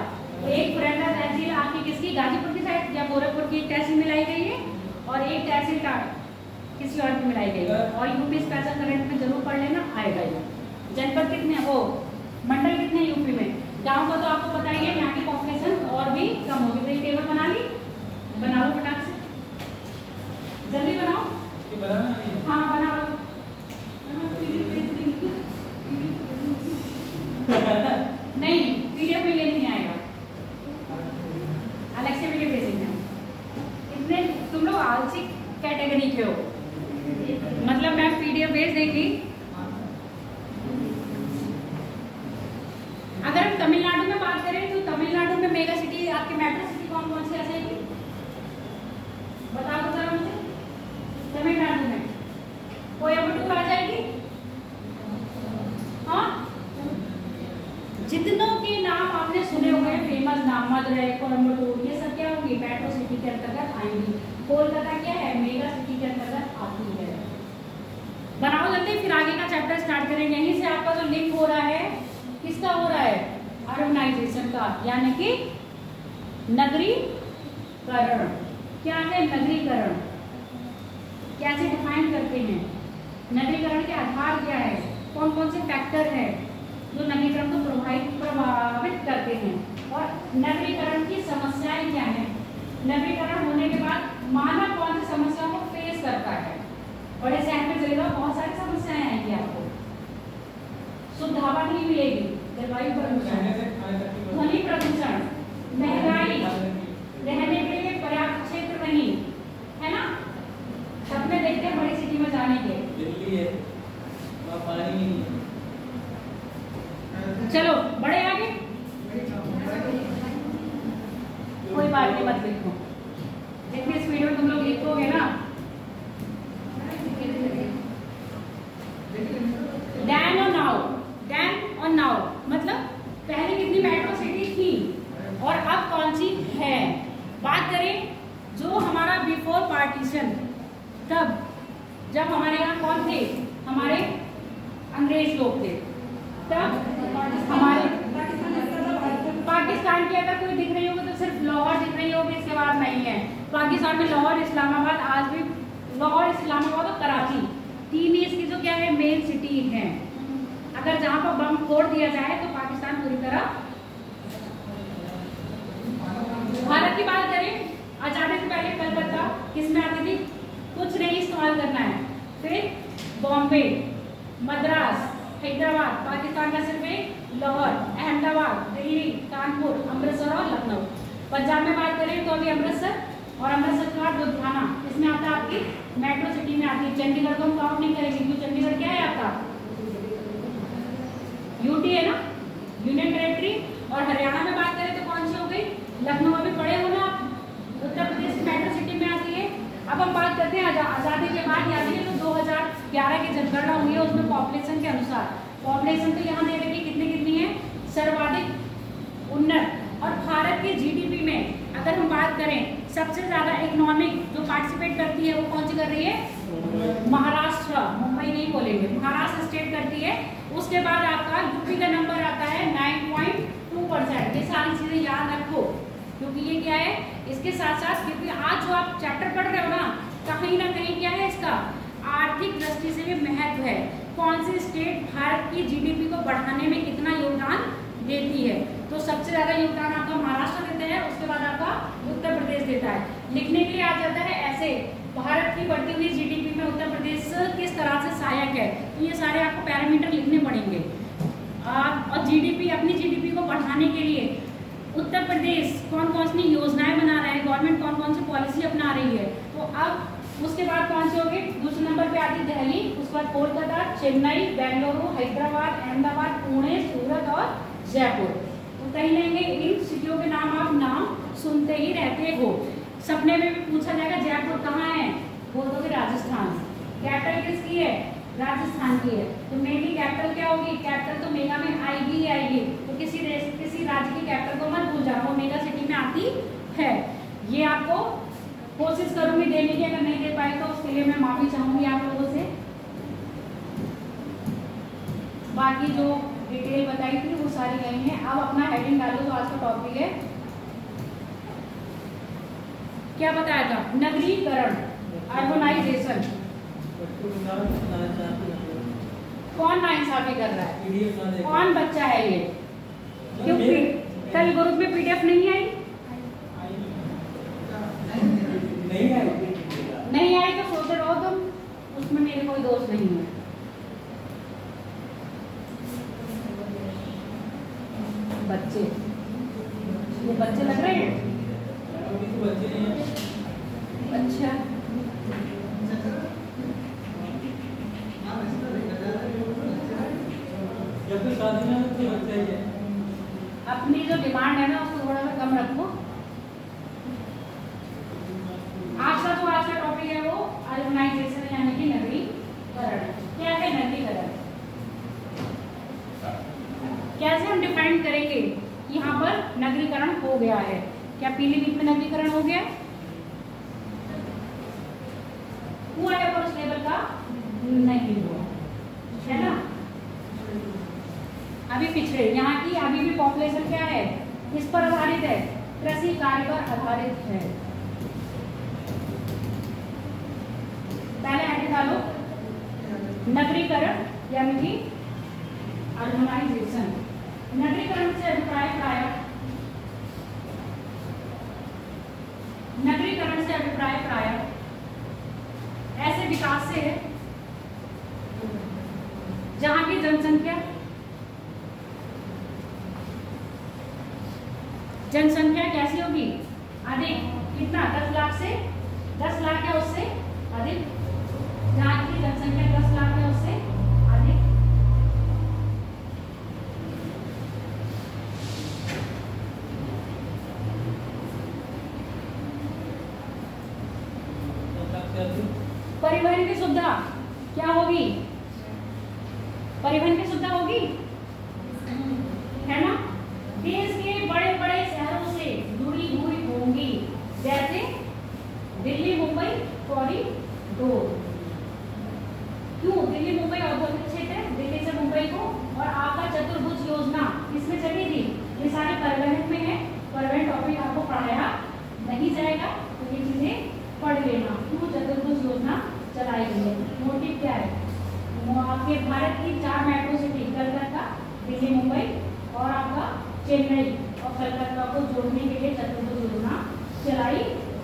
Speaker 1: एक फुरैला तहसील आपकी किसकी? गाजीपुर की साइड या गोरखपुर की तहसील मिलाई गई है, और एक तहसील का किसी और की मिलाई गई है। और यूपी स्पेशल करंट में जरूर पढ़ लेना, आएगा ये। जनपद कितने, वो मंडल कितने यूपी में? गांव का तो आपको पता ही है, यहाँ की पॉपुलेशन और भी कम होगी। तो ये टेबल बना ली, बना लो फटाक से, जल्दी बनाओ। हाँ बना लो। नहीं, पीडीएफ में ये नहीं आएगा, अलग से वीडियो भेजेंगे। इतने तुम लोग आलसी कैटेगरी के हो, मतलब मैं पीडीएफ भेज देंगी। अगर हम तमिलनाडु में बात करें तो तमिलनाडु में मेगा सिटी, आपकी मेट्रो सिटी कौन कौन सी आ जाएगी? बता दो जरा मुझे। तमिलनाडु में कोयम्बटूर आ जाएगी। हाँ, जितनों के नाम आपने सुने हुए हैं फेमस नाम, मदुरई, कोयम्बटूर, ये सब क्या होंगी? मेट्रो सिटी के अंतर्गत आएंगी। कोलकाता क्या है? मेगा सिटी के अंतर्गत आती है। बनाओ जल्दी, फिर आगे का चैप्टर स्टार्ट करेंगे। यहीं से आपका जो लिंक हो रहा है, किसका हो रहा है? अर्बनाइजेशन का, यानी कि नगरीकरण। क्या है नगरीकरण? कैसे डिफाइन करते हैं? नगरीकरण के आधार क्या है? कौन कौन से फैक्टर है जो नगरीकरण को प्रभावित करते हैं? और नगरीकरण की समस्याएं क्या है, नगरीकरण होने के बाद मानव कौन सी समस्याओं को फेस करता है। बड़े शहर में चलेगा बहुत सारी समस्याएं आएंगी आपको, शुद्ध हवा नहीं मिलेगी, जलवायु प्रदूषण, ध्वनि प्रदूषण, महंगाई, रहने के लिए पर्याप्त क्षेत्र नहीं, है ना। सपने देखते हैं बड़ी सिटी में जाने के,
Speaker 2: दिल्ली है, वहाँ पानी नहीं है।
Speaker 1: चलो बड़े आगे, कोई बात नहीं, मत लिखो, जितनी स्पीड में तुम लोग लिखोगे ना। देन और नाउ, देन और नाउ मतलब पहले कितनी मेट्रो सिटी थी और अब कौन सी है। बात करें जो हमारा बिफोर पार्टीशन, तब जब हमारे यहाँ कौन थे, हमारे अंग्रेज लोग थे, तब हमारे पाकिस्तान की अगर कोई दिख रही होगी तो सिर्फ लाहौर दिख रही होगी, इसके बाद नहीं है। पाकिस्तान में लाहौर, इस्लामाबाद, आज भी लाहौर, इस्लामाबाद और कराची, तीन ही इसकी जो क्या है मेन सिटी है। अगर जहाँ पर बम फोड़ दिया जाए तो पाकिस्तान पूरी तरह। भारत की बात करें, आजादी से पहले कलकत्ता किसमें आती थी, कुछ नहीं इस्तेमाल करना है। फिर बॉम्बे, मद्रास, हैदराबाद, पाकिस्तान का सिर्फ एक, लाहौर, अहमदाबाद, दिल्ली, कानपुर, अमृतसर और लखनऊ। पंजाब में बात करें तो अभी अमृतसर, और अमृतसर के बाद लुधियाना, इसमें आता है आपकी मेट्रो सिटी में आती है। चंडीगढ़ को हम काउंट नहीं करेंगे क्योंकि चंडीगढ़ क्या है आपका यूटी है ना, यूनियन टेरेटरी। और हरियाणा में बात करें तो कौन सी हो गई, लखनऊ। अभी पढ़े हो ना, उत्तर प्रदेश मेट्रो सिटी में आती है। अब हम बात करते हैं आज़ादी के बाद, यानी कि तो 2011 की जनगणना हुई है, उसमें पॉपुलेशन के अनुसार पॉपुलेशन तो यहाँ दे रखी कितनी है, सर्वाधिक उन्नत। और भारत के जीडीपी में अगर हम बात करें, सबसे ज्यादा इकोनॉमिक जो पार्टिसिपेट करती है वो कौन सी कर रही है, महाराष्ट्र, मुंबई नहीं बोलेंगे, महाराष्ट्र स्टेट करती है। उसके बाद आपका यूपी का नंबर आता है 9.2%। ये सारी चीजें याद रखो क्योंकि ये क्या है, इसके साथ साथ क्योंकि आज जो आप चैप्टर पढ़ रहे हो ना कहीं क्या है, इसका आर्थिक दृष्टि से भी महत्व है। कौन सी स्टेट भारत की जीडीपी को बढ़ाने में कितना योगदान देती है, तो सबसे ज्यादा योगदान आपका महाराष्ट्र देता है, उसके बाद आपका उत्तर प्रदेश देता है। लिखने के लिए आ जाता है ऐसे, भारत की बढ़ती हुई जीडीपी में उत्तर प्रदेश किस तरह से सहायक है, तो ये सारे आपको पैरामीटर लिखने पड़ेंगे। और जीडीपी, अपनी जीडीपी को बढ़ाने के लिए उत्तर प्रदेश कौन कौन सी योजनाएं बना रहा है, गवर्नमेंट कौन कौन सी पॉलिसी अपना रही है। तो अब उसके बाद कौन सी होगी, दूसरे नंबर पे आती दिल्ली, उसके बाद कोलकाता, चेन्नई, बेंगलुरु, हैदराबाद, अहमदाबाद, पुणे, सूरत और जयपुर। तो कहीं लेंगे इन सिटियों के नाम, आप नाम सुनते ही रहते हो। सपने में भी पूछा जाएगा जयपुर कहाँ है, बोल दोगे राजस्थान। कैपिटल किसकी है, राजस्थान की है। तो मेनली कैपिटल क्या होगी, कैपिटल तो मेगा में आएगी ही आएगी। तो किसी देश, किसी राज्य की कैपिटल को मत भूल जाओ, मेगा सिटी में आती है। ये आपको कोशिश करूंगी देने की, अगर नहीं दे पाई तो उसके लिए मैं माफी चाहूंगी आप लोगों से। बाकी जो डिटेल बताई थी वो सारी गई हैं। अब अपना हेडिंग डालो, तो आज का टॉपिक है क्या बताया था, नगरीकरण, अर्बनाइजेशन। कौन नाइंसाफी कर रहा है, कौन बच्चा है ये, क्योंकि कल ग्रुप में पीडीएफ नहीं आई, नहीं आई तो सोचते रहो तुम, उसमें मेरे कोई दोष नहीं है। बच्चे, ये बच्चे लग रहे हैं, अच्छा अपनी जो डिमांड है ना उसको थोड़ा सा कम रखो। आज का टॉपिक है वो अर्बनाइजेशन यानी कि नगरीकरण। क्या है नगरीकरण, कैसे हम डिफाइन करेंगे कि यहाँ पर नगरीकरण हो गया है। क्या पीलीभीत में नगरीकरण हो गया, हुआ है पर उस लेवल का नहीं हुआ है ना, अभी पिछड़े। यहाँ की अभी भी पॉपुलेशन क्या है, किस पर आधारित है, कृषि कार्य पर आधारित है। पहले हेडिंग डालो, नगरीकरण यानी कि अर्बनाइजेशन। नगरीकरण से अभिप्राय प्रायः से अभिप्राय प्राय ऐसे विकास से है जहां की जनसंख्या कैसी होगी? अधिक। कितना? 10 लाख से 10 लाख है उससे अधिक। जहां की जनसंख्या 10 लाख है उससे अधिक। परिवहन की सुविधा क्या होगी? परिवहन की सुविधा होगी, है ना? देश के बड़े बड़े शहरों से जुड़ी हुई होंगी, जैसे दिल्ली मुंबई कॉरिडोर। क्यों? दिल्ली मुंबई औद्योगिक क्षेत्र है, दिल्ली से मुंबई को, और आपका चतुर्भुज योजना किसमें चली थी? ये सारे परिवहन में है। परिवहन टॉपिक आपको पढ़ाया नहीं जाएगा, तो ये चीजें पढ़ लेना। क्यों चतुर्भुज योजना चलाई गई है? मोटिव क्या है? आपके भारत की 4 मेट्रो सिटी, कलकत्ता, दिल्ली मुंबई और आपका चेन्नई और कलकत्ता को जोड़ने के लिए चतुर्भुज योजना चलाई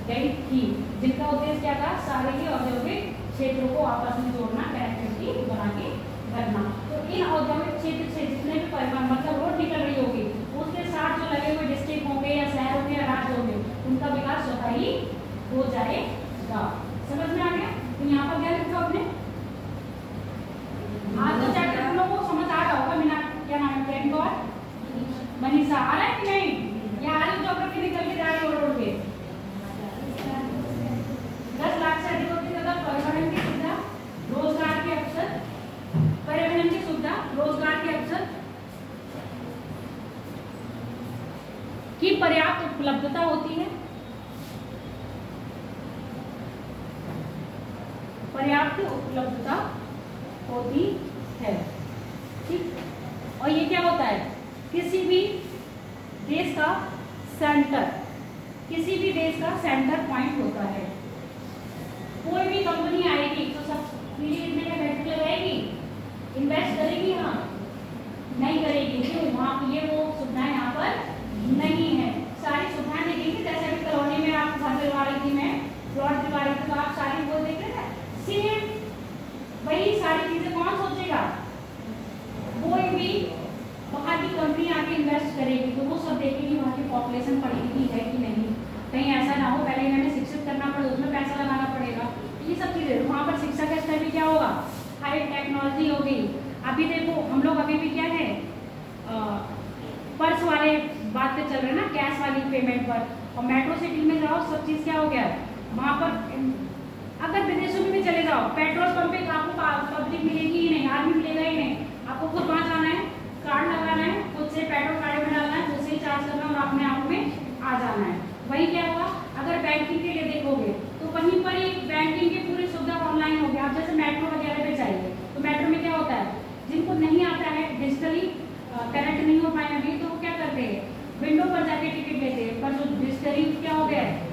Speaker 1: गई थी, जिसका उद्देश्य क्या था? सारे के औद्योगिक क्षेत्रों को आपस में जोड़ना, कनेक्टिविटी बना के रखना। तो इन औद्योगिक क्षेत्र से जितने भी परिवहन मतलब रोड निकल रही होगी, उसके साथ जो लगे हुए डिस्ट्रिक्ट होंगे या शहर होंगे या राज्य होंगे, उनका विकास स्वतः ही हो जाएगा। समझ में आ गया? तो यहाँ पर क्या लिखा आपने? आज तो चैप्टर हम लोगों को समझ आ रहा होगा। मीना क्या नाम है फ्रेंड को? मनीषा आ रहा है कि नहीं? या आज ज्योग्राफी निकल के जा रही है रोड पे? 10 लाख से अधिक होती है। परिवहन की सुविधा, रोजगार के अवसर, परिवहन की सुविधा, रोजगार के अवसर की पर्याप्त उपलब्धता होती है। पर्याप्त उपलब्धता होती है, ठीक। और ये क्या होता है? किसी भी देश का सेंटर, किसी भी देश का सेंटर पॉइंट होता है। कोई भी कंपनी आएगी तो सब इतने का फैक्ट्री लगाएगी, इन्वेस्ट करेगी? हाँ, नहीं करेगी। क्यों? वहाँ ये वो सुविधाएं यहाँ पर नहीं है। सारी सुविधाएं देखेंगे, जैसे अभी कॉलोनी में आप घर दिलवा रही थी, मैं प्लॉट दिलवा रही थी, तो आप सारी वो देख रहे थे। सेम वही सारी चीजें कौन सोचेगा? कोई भी वहाँ की कंपनी आके इन्वेस्ट करेगी तो वो सब देखेगी वहाँ की पॉपुलेशन पढ़ी है कि नहीं। कहीं ऐसा ना हो पहले इन्हें शिक्षित करना पड़े, उसमें पैसा लगाना पड़ेगा। ये सब चीजें वहाँ पर शिक्षा का स्तर भी क्या होगा? हाई टेक्नोलॉजी होगी। अभी देखो हम लोग अभी भी क्या है, पर्स वाले बात पे चल रहे हैं ना, कैश वाली पेमेंट पर। और मेट्रो सिटी में जाओ सब चीज क्या हो गया है वहाँ पर। अगर विदेशों में भी चले जाओ, पेट्रोल पंप पे आपको पब्लिक मिलेगी ही नहीं, आदमी मिलेगा ही नहीं। आपको खुद वहाँ जाना है, कार्ड लगाना है, खुद से पेट्रोल गाड़ी में डालना है, खुद से ही चार्ज करना और अपने आप में आ जाना है। वही क्या हुआ? अगर बैंकिंग के लिए देखोगे तो वहीं पर ही बैंकिंग की पूरी सुविधा ऑनलाइन हो गई। आप जैसे मेट्रो वगैरह पे चाहिए तो मेट्रो में क्या होता है, जिनको नहीं आता है, डिजिटली कनेक्ट नहीं हो पाए अभी, तो वो क्या करते हैं? विंडो पर जाके टिकट लेते हैं। पर जो डिजिटली क्या हो गया है,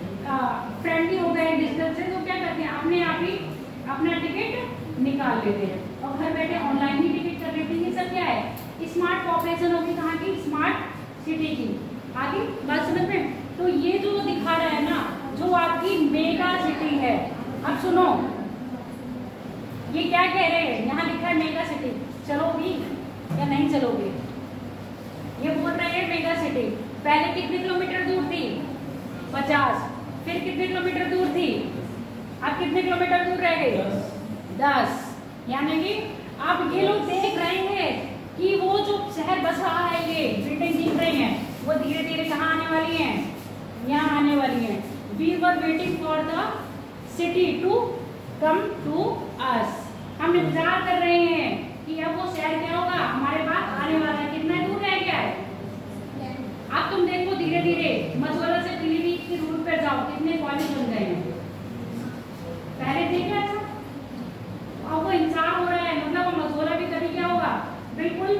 Speaker 1: फ्रेंडली हो गए डिजिटल से, तो क्या करते हैं? अपने आप ही अपना टिकट निकाल लेते हैं और घर बैठे ऑनलाइन ही टिकट कर लेते हैं। ये सब क्या है? स्मार्ट पॉपुलेशन होगी कहाँ की? स्मार्ट सिटी की। आगे बात समझ में? तो ये जो दिखा रहा है ना, जो आपकी मेगा सिटी है। अब सुनो, ये क्या कह रहे हैं? यहाँ लिखा है मेगा सिटी। चलोगी या नहीं चलोगे? ये बोल रहे हैं मेगा सिटी। पहले कितने किलोमीटर दूर थी? 50। फिर कितने किलोमीटर दूर थी? अब कितने किलोमीटर दूर रह गई? 10। यानी कि अब ये लोग देख रहे हैं कि वो जो शहर बस रहा है, ये बिल्डिंग दिख रही है, वो धीरे धीरे कहाँ आने वाली है? यहाँ आने वाली है। We were waiting for the city to come to us। हम इंतजार कर रहे हैं कि अब वो शहर क्या होगा, हमारे पास आने वाला है। कितना दूर रह गया है? अब तुम देखो धीरे धीरे मधुबन से पीलीभीत की रूट पर जाओ, कितने कॉलेज बन गए हैं। पहले देखा था, अब वो इंतजार हो रहा है। मतलब मधुबन भी कभी क्या होगा, बिल्कुल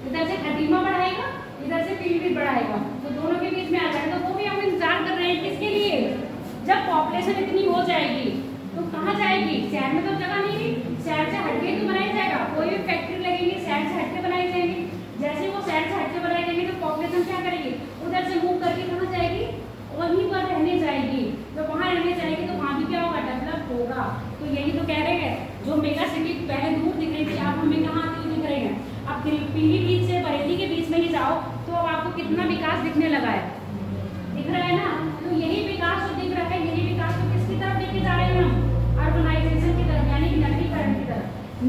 Speaker 1: इधर से खटीमा बढ़ाएगा, इधर से पीलीभीत बढ़ाएगा, तो दोनों के बीच में आ जाएगा। तो वो भी हम इंतजार कर रहे हैं किसके लिए? जब पॉपुलेशन इतनी हो जाएगी तो कहाँ जाएगी? शहर में तो जगह नहीं है, शहर से हटके तो बनाया जाएगा। कोई भी फैक्ट्री लगेगी शहर से हटके बनाई जाएगी। जैसे वो शहर से हटके बनाई जाएंगे तो पॉपुलेशन क्या करेगी? उधर से मूव करके कहाँ जाएगी? वहीं पर रहने जाएगी। तो वहाँ रहने जाएगी तो वहाँ भी क्या होगा, डेवलप होगा। तो यही तो कह रहे हैं, जो मेगा सिटी पहले दूर दिख रही थी, अब हमें कहाँ आती हुई दिख रही है। अब पीलीभीत से बरेली के बीच में ही जाओ तो अब आपको कितना विकास दिखने लगा है, दिख रहा है ना। तो यही विकास जो दिख रहा है, यही विकास को किसकी तरफ लेके जा रहे हैं हम, अर्बनाइजेशन की तरफ, यानी नगरीकरण की तरफ।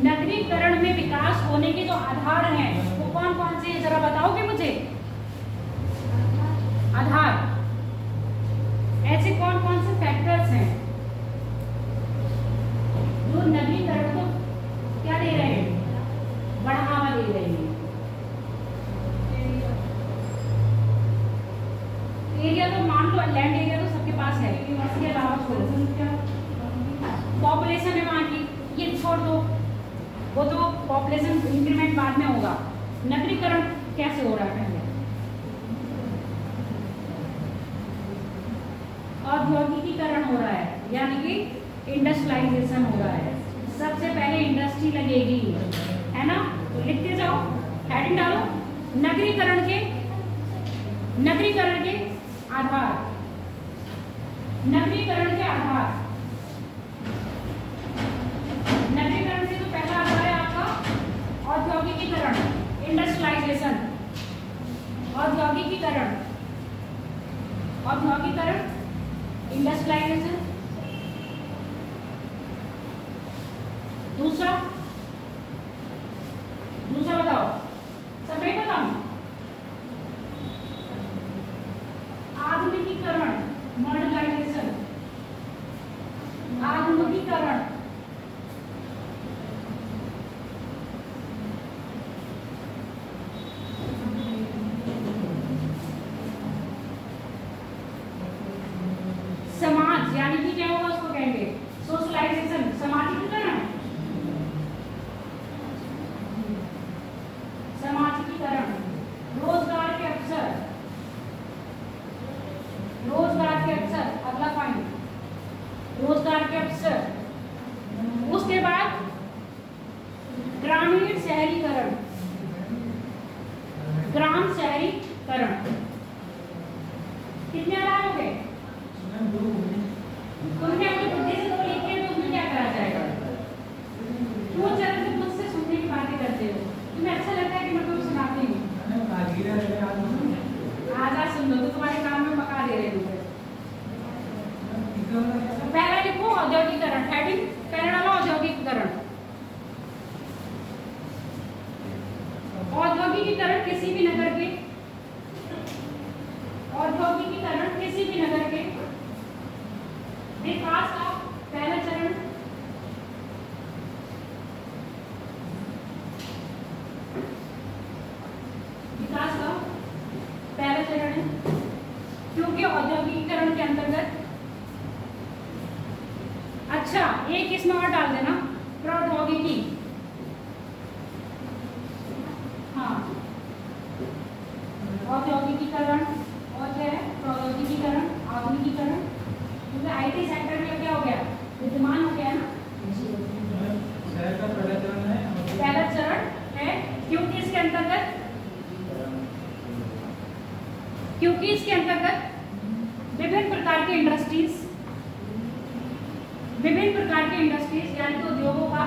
Speaker 1: नगरीकरण में विकास होने के जो आधार हैं वो कौन कौन से, जरा बताओगे मुझे आधार, ऐसे कौन कौन से फैक्टर्स हैं जो नगरीकरण को क्या दे रहे हैं, बढ़ावा दे रहे हैं। एरिया तो मान लो, लैंड एरिया तो सबके पास है, इसके अलावा पॉपुलेशन है वहाँ की, ये छोड़ दो, वो तो पॉपुलेशन इंक्रीमेंट बाद में होगा। नगरीकरण कैसे हो रहा है, पहले औद्योगिकीकरण हो रहा है, यानी कि इंडस्ट्रियलाइजेशन हो रहा है। सबसे पहले इंडस्ट्री लगेगी, है ना। तो लिखते जाओ, हेडिंग डालो, नगरीकरण के आधार, नगरीकरण के आधार। नगरीकरण से तो पहला आधार है आपका औद्योगिकीकरण, इंडस्ट्रियलाइजेशन, औद्योगिकीकरण, इंडस्ट्रियलाइजेशन। दूसरा बताओ, सब नहीं बताऊं, आधुनिकीकरण, मॉडर्नाइजेशन, आधुनिकीकरण। समाज, यानी कि क्या होगा, उसको कहेंगे सोशलाइजेशन, समाजीकरण, समाजीकरण। रोजगार के अवसर, अगला पॉइंट, रोजगार के अवसर। उसके बाद ग्रामीण शहरीकरण, ग्राम शहरीकरण। कितने आधार हो गए, तुमने अपनी बुद्धि से तो लिखे, तो उसमें क्या करा जाएगा। क्यों जरा तुम मुझसे सुनने की बातें करते हो, तुम्हें अच्छा लगता है कि मैं तुम्हें सुनाती हूँ। आजा सुन लो, तो तुम्हारे काम में पका दे रहे हो। पहला लिखो औद्योगिकरण, हेडिंग पहले डालो औद्योगिकरण। औद्योगिकीकरण किसी भी नगर के, औद्योगिकीकरण किसी भी नगर के विकास का पहला चरण, विकास का पहला चरण है। क्योंकि औद्योगिकीकरण के अंतर्गत, अच्छा एक इसमें और डाल देना, प्रौद्योगिकी। हाँ, औद्योगिकीकरण और क्या है, प्रौद्योगिकीकरण, आधुनिकीकरण। क्योंकि आईटी सेक्टर में क्या हो गया, विद्यमान हो गया ना,
Speaker 2: शहर का पहला चरण है,
Speaker 1: पहला चरण है। क्योंकि इसके अंतर्गत विभिन्न प्रकार के इंडस्ट्रीज, यानी कि उद्योगों का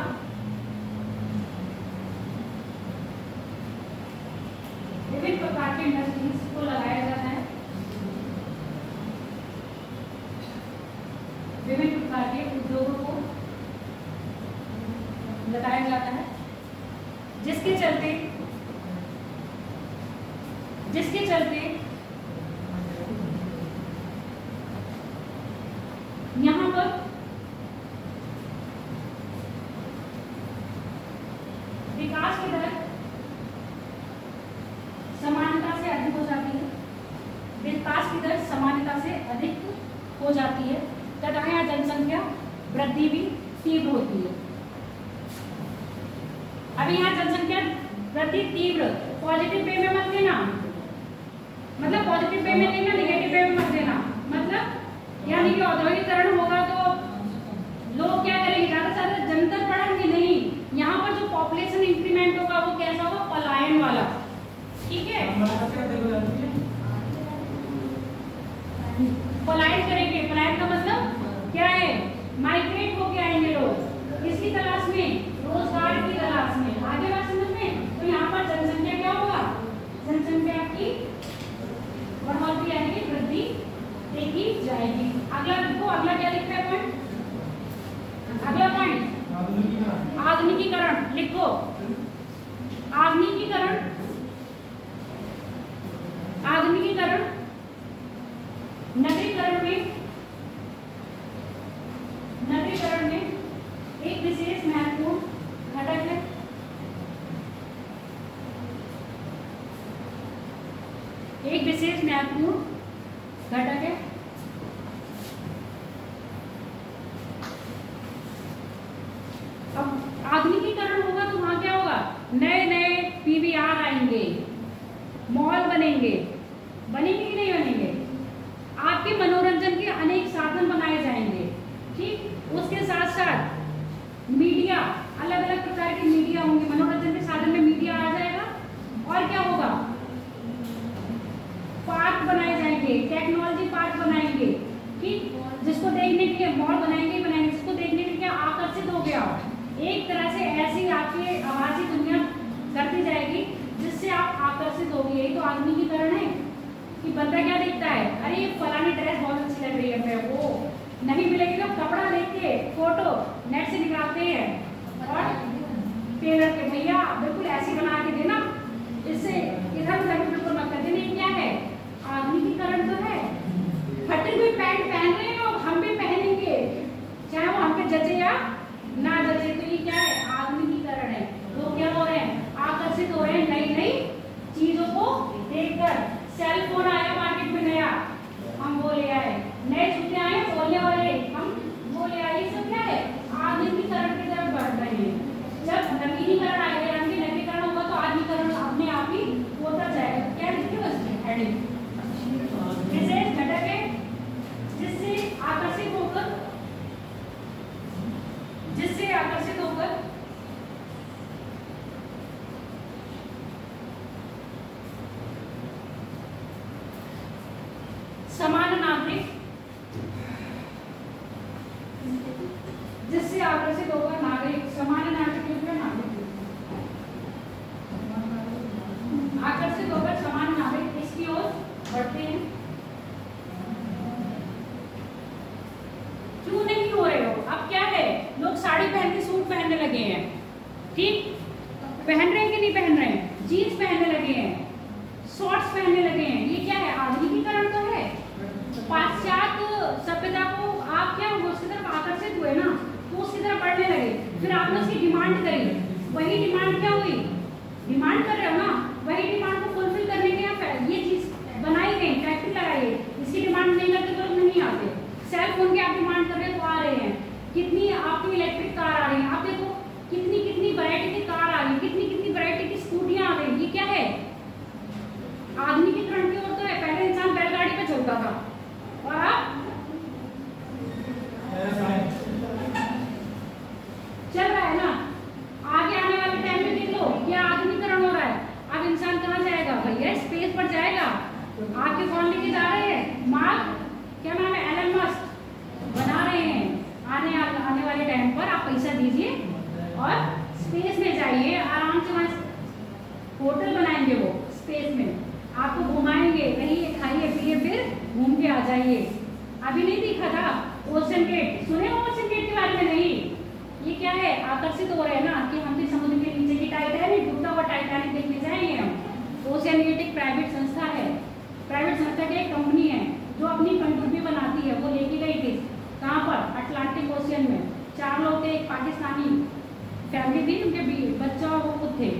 Speaker 1: विभिन्न प्रकार के इंडस्ट्रीज को लगाया जाता है, विभिन्न प्रकार के उद्योगों को लगाया जाता है, जिसके चलते यहाँ पर विकास की दर समानता से अधिक हो जाती है, विकास की दर समानता से अधिक हो जाती है तथा यहाँ जनसंख्या वृद्धि भी तीव्र होती है। अभी यहाँ जनसंख्या वृद्धि तीव्र, पॉजिटिव वे में मत लेना, मतलब पॉजिटिव वे में लेना, नेगेटिव वे में मत लेना। मतलब यानी कि औद्योगिकरण होगा तो लोग क्या करेंगे, ज्यादा से ज्यादा जनता बढ़ेंगे नहीं, यहाँ पर जो पॉपुलेशन इंक्रीमेंट होगा वो कैसा होगा, पलायन वाला। ठीक है, पलायन करेंगे। पलायन का मतलब क्या है? माइग्रेट होके आएंगे लोग। किसकी तलाश में? रोजगार की तलाश में। आगे बात समझ में? तो यहाँ पर जनसंख्या क्या होगा? जनसंख्या की बढ़ोतरी यानी वृद्धि देखी जाएगी। अगला देखो, अगला क्या लिखा है पॉइंट? अगला पॉइंट आधुनिकीकरण लिखो। आधुनिकीकरण, आधुनिकीकरण नगरीकरण में, नगरीकरण में एक विशेष महत्वपूर्ण घटक है। एक विशेष महत्वपूर्ण घटक है। अब आधुनिकीकरण होगा तो वहां क्या होगा? नए नए पीवीआर आएंगे, मॉल बनेंगे। बनेंगे कि नहीं बनेंगे? आपके मनोरंजन के अनेक साधन बनाए जाएंगे। ठीक, उसके साथ साथ मीडिया, अलग अलग प्रकार की मीडिया होंगी। मनोरंजन के साधन में मीडिया आ जाएगा। और क्या होगा? पार्क बनाए जाएंगे, टेक्नोलॉजी पार्क बनाएंगे। ठीक, जिसको देखने के लिए मॉल बनाएंगे बनाएंगे, जिसको देखने के लिए आकर्षित हो गया। एक तरह से ऐसी आपकी आभासी दुनिया करती जाएगी जिससे आप आकर्षित होगी। यही तो आधुनिकीकरण है कि बंदा क्या देखता है? अरे ये फलानी ड्रेस बहुत अच्छी लग रही है, मैं वो नहीं मिलेगी तो कपड़ा देख के फोटो नेट से निकालते हैं और टेलर के, भैया बिल्कुल ऐसी बना के देना, इससे इधर उधर बिल्कुल मत कर देना। क्या है? आधुनिकीकरण तो है। फटी हुई पैंट पहन रहे हैं लोग, हम भी पहनेंगे, चाहे वो हमके जचे या ना जचे। तो ये क्या है? आधुनिकीकरण है। लोग क्या हो रहे हैं? आकर्षित हो रहे हैं नई नई चीजों को देखकर। सेल फोन आया मार्केट में नया, हम वो ले आए। नए जूते आए बोलने वाले, हम वो ले आए। ये सब क्या है? आधुनिकीकरण की तरफ बढ़ रहे हैं। जब नवीनीकरण आएगा यानी नवीनीकरण होगा तो आधुनिकीकरण अपने आप ही होता जाएगा। क्या लिखिए उसमें हेडिंग? विशेष घटक है जिससे आकर्षित होकर, जिससे आकर्षित होकर समान नागरिक, जिससे आकर्षित होकर नागरिक, समान नागरिक लिख रहे, नागरिक आकर्षित होकर समान नागरिक इसकी ओर बढ़ते हैं। क्यों नहीं हो रहे हो? अब क्या है? लोग साड़ी पहन के सूट पहनने लगे हैं। ठीक, पहन रहे हैं कि नहीं पहन रहे हैं? जीन्स पहनने लगे हैं, शॉर्ट्स पहनने लगे हैं। ये क्या है? आधुनिकीकरण तो है। पाश्चात्य सभ्यता को आप क्या हुए? उसकी तरफ आकर्षित हुए ना, तो उसकी तरफ बढ़ने लगे। फिर आपने उसकी डिमांड करी, वही डिमांड क्या हुई? डिमांड कर रहे हो ना, वही डिमांड को फुलफिल करने के लिए ये चीज बनाई गई, फैक्ट्री लगाई है। इसकी डिमांड नहीं करते तो लोग नहीं आते। सेल फोन की आप डिमांड कर रहे हो तो आ रहे हैं। कितनी आपकी इलेक्ट्रिक कार आ रही है, आप देखो कितनी कितनी वैरायटी की कार आ रही है, कितनी कितनी वैरायटी की स्कूटियां आ रही है। ये क्या है? आधुनिकीकरण की ओर तो है। पहले इंसान बैलगाड़ी पे चलता था और अब चल रहा है ना। आगे आने वाले टाइम में देख लो क्या आधुनिकीकरण हो रहा है। अब इंसान कहाँ जाएगा? भैया स्पेस पर जाएगा। आपके कौन लेके जा रहे हैं? मार्क, क्या नाम है, एलन मस्क बना रहे हैं। आने वाले टाइम पर आप पैसा दीजिए और स्पेस में जाइए, आराम से वहाँ होटल बनाएंगे वो स्पेस में, आपको घुमाएंगे, रहिए खाइए पिए फिर घूम के आ जाइए। अभी नहीं दिखा था ओशन गेट? सुने हो ओशन गेट के बारे में? नहीं। ये क्या है? आकर्षित हो रहे हैं ना कि हम भी समुद्र के नीचे की टाइटैनिक, डूबता हुआ टाइटैनिक देखने जाएंगे हम। ओशन गेट एक प्राइवेट संस्था है, प्राइवेट संस्था की एक कंपनी है जो अपनी पनडुब्बी बनाती है। वो लेके गई थी कहाँ पर? अटलांटिक ओशियन में। 4 लोग थे, एक पाकिस्तानी फैमिली थी, उनके बच्चा और वो खुद थे।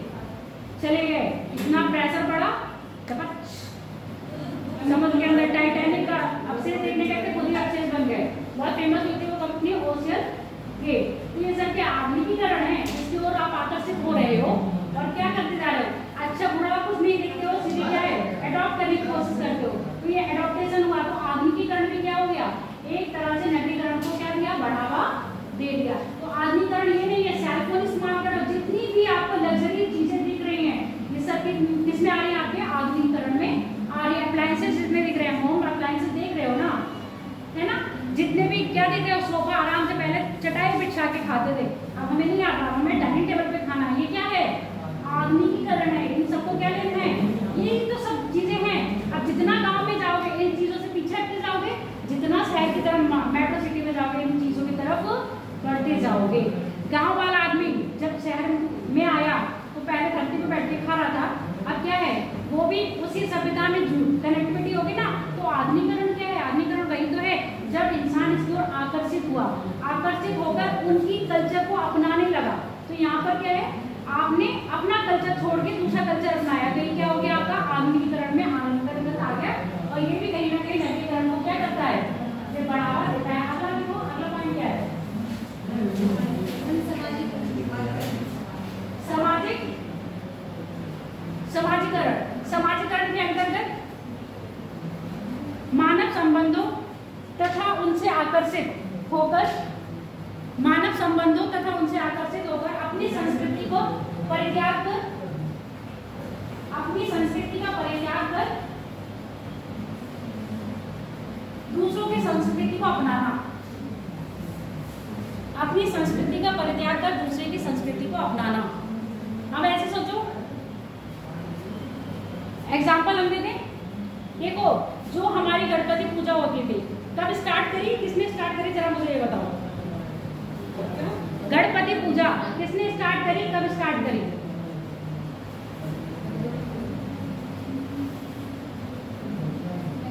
Speaker 1: चले गए, इतना प्रेशर बढ़ा, समुद्र के अंदर टाइटैनिक का अवशेष देखने गए, खुद ही अवशेष बन गए। बहुत फेमस हुई थी वो कंपनी ओशियन गेट। तो ये सब क्या आधुनिकीकरण है जिसकी ओर आप आकर्षित हो रहे हो और क्या करते जा रहे हो? अच्छा बुरा कुछ नहीं देखते हो, सीधे क्या है? एडॉप्ट करने की कोशिश करते हो। तो ये एडॉप्टेशन हुआ। तो आधुनिकीकरण में क्या हो गया? एक तरह से नवीकरण को क्या दिया? बढ़ावा दे दिया। तो आधुनिकीकरण ये नहीं है सेलफोन इस्तेमाल करो, जितनी भी आपको लग्जरी चीजें दिख रही हैं ये सब किस में आ रही है? आपके आधुनिकीकरण में आ रही है। अप्लायंसेस जितने दिख रहे हैं, होम अप्लायंसेस देख रहे हो ना, भी उसी सभ्यता में कनेक्टिविटी होगी ना। तो आधुनिकरण क्या है? आधुनिकरण वही तो है जब इंसान इसकी ओर आकर्षित हुआ, आकर्षित होकर उनकी कल्चर को अपनाने लगा। तो यहाँ पर क्या है, आपने अपना कल्चर छोड़ के दूसरा कल्चर अपनाया, तो ये क्या हो गया आपका आधुनिकीकरण में आधुनिकरण आ गया। और ये भी कहीं ना कहीं नवीकरण को क्या करता है, ये बढ़ावा देता है। अगला देखो, अगला पॉइंट क्या है? समाजीकरण। समाजीकरण के अंतर्गत मानव संबंधों तथा उनसे आकर्षित होकर अपनी संस्कृति को परित्याग कर, अपनी संस्कृति का परित्याग कर दूसरों की संस्कृति को अपनाना, अपनी संस्कृति का परित्याग कर दूसरे की संस्कृति को अपनाना। अब ऐसे सोचो, एग्जाम्पल हम देते। देखो, जो हमारी गणपति पूजा होती थी कब स्टार्ट करी, किसने स्टार्ट करी, जरा मुझे ये बताओ। गणपति पूजा किसने स्टार्ट करी, कब स्टार्ट करी?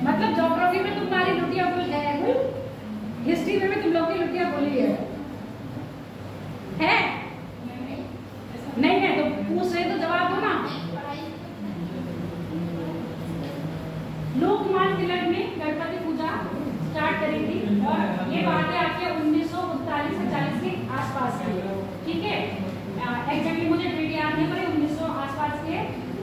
Speaker 1: मतलब ज्योग्राफी में तुम्हारी लुटिया बोल गए, हिस्ट्री में भी तुम लोग की लुटिया बोली है? नहीं है तो पूछ रहे तो जवाब दो ना। लोकमान्य तिलक ने गणपति पूजा स्टार्ट करी थी और ये बातें आपके 1939 से 40 के आसपास की, ठीक है। एग्जैक्टली मुझे डेट याद नहीं, पर 1900 आसपास के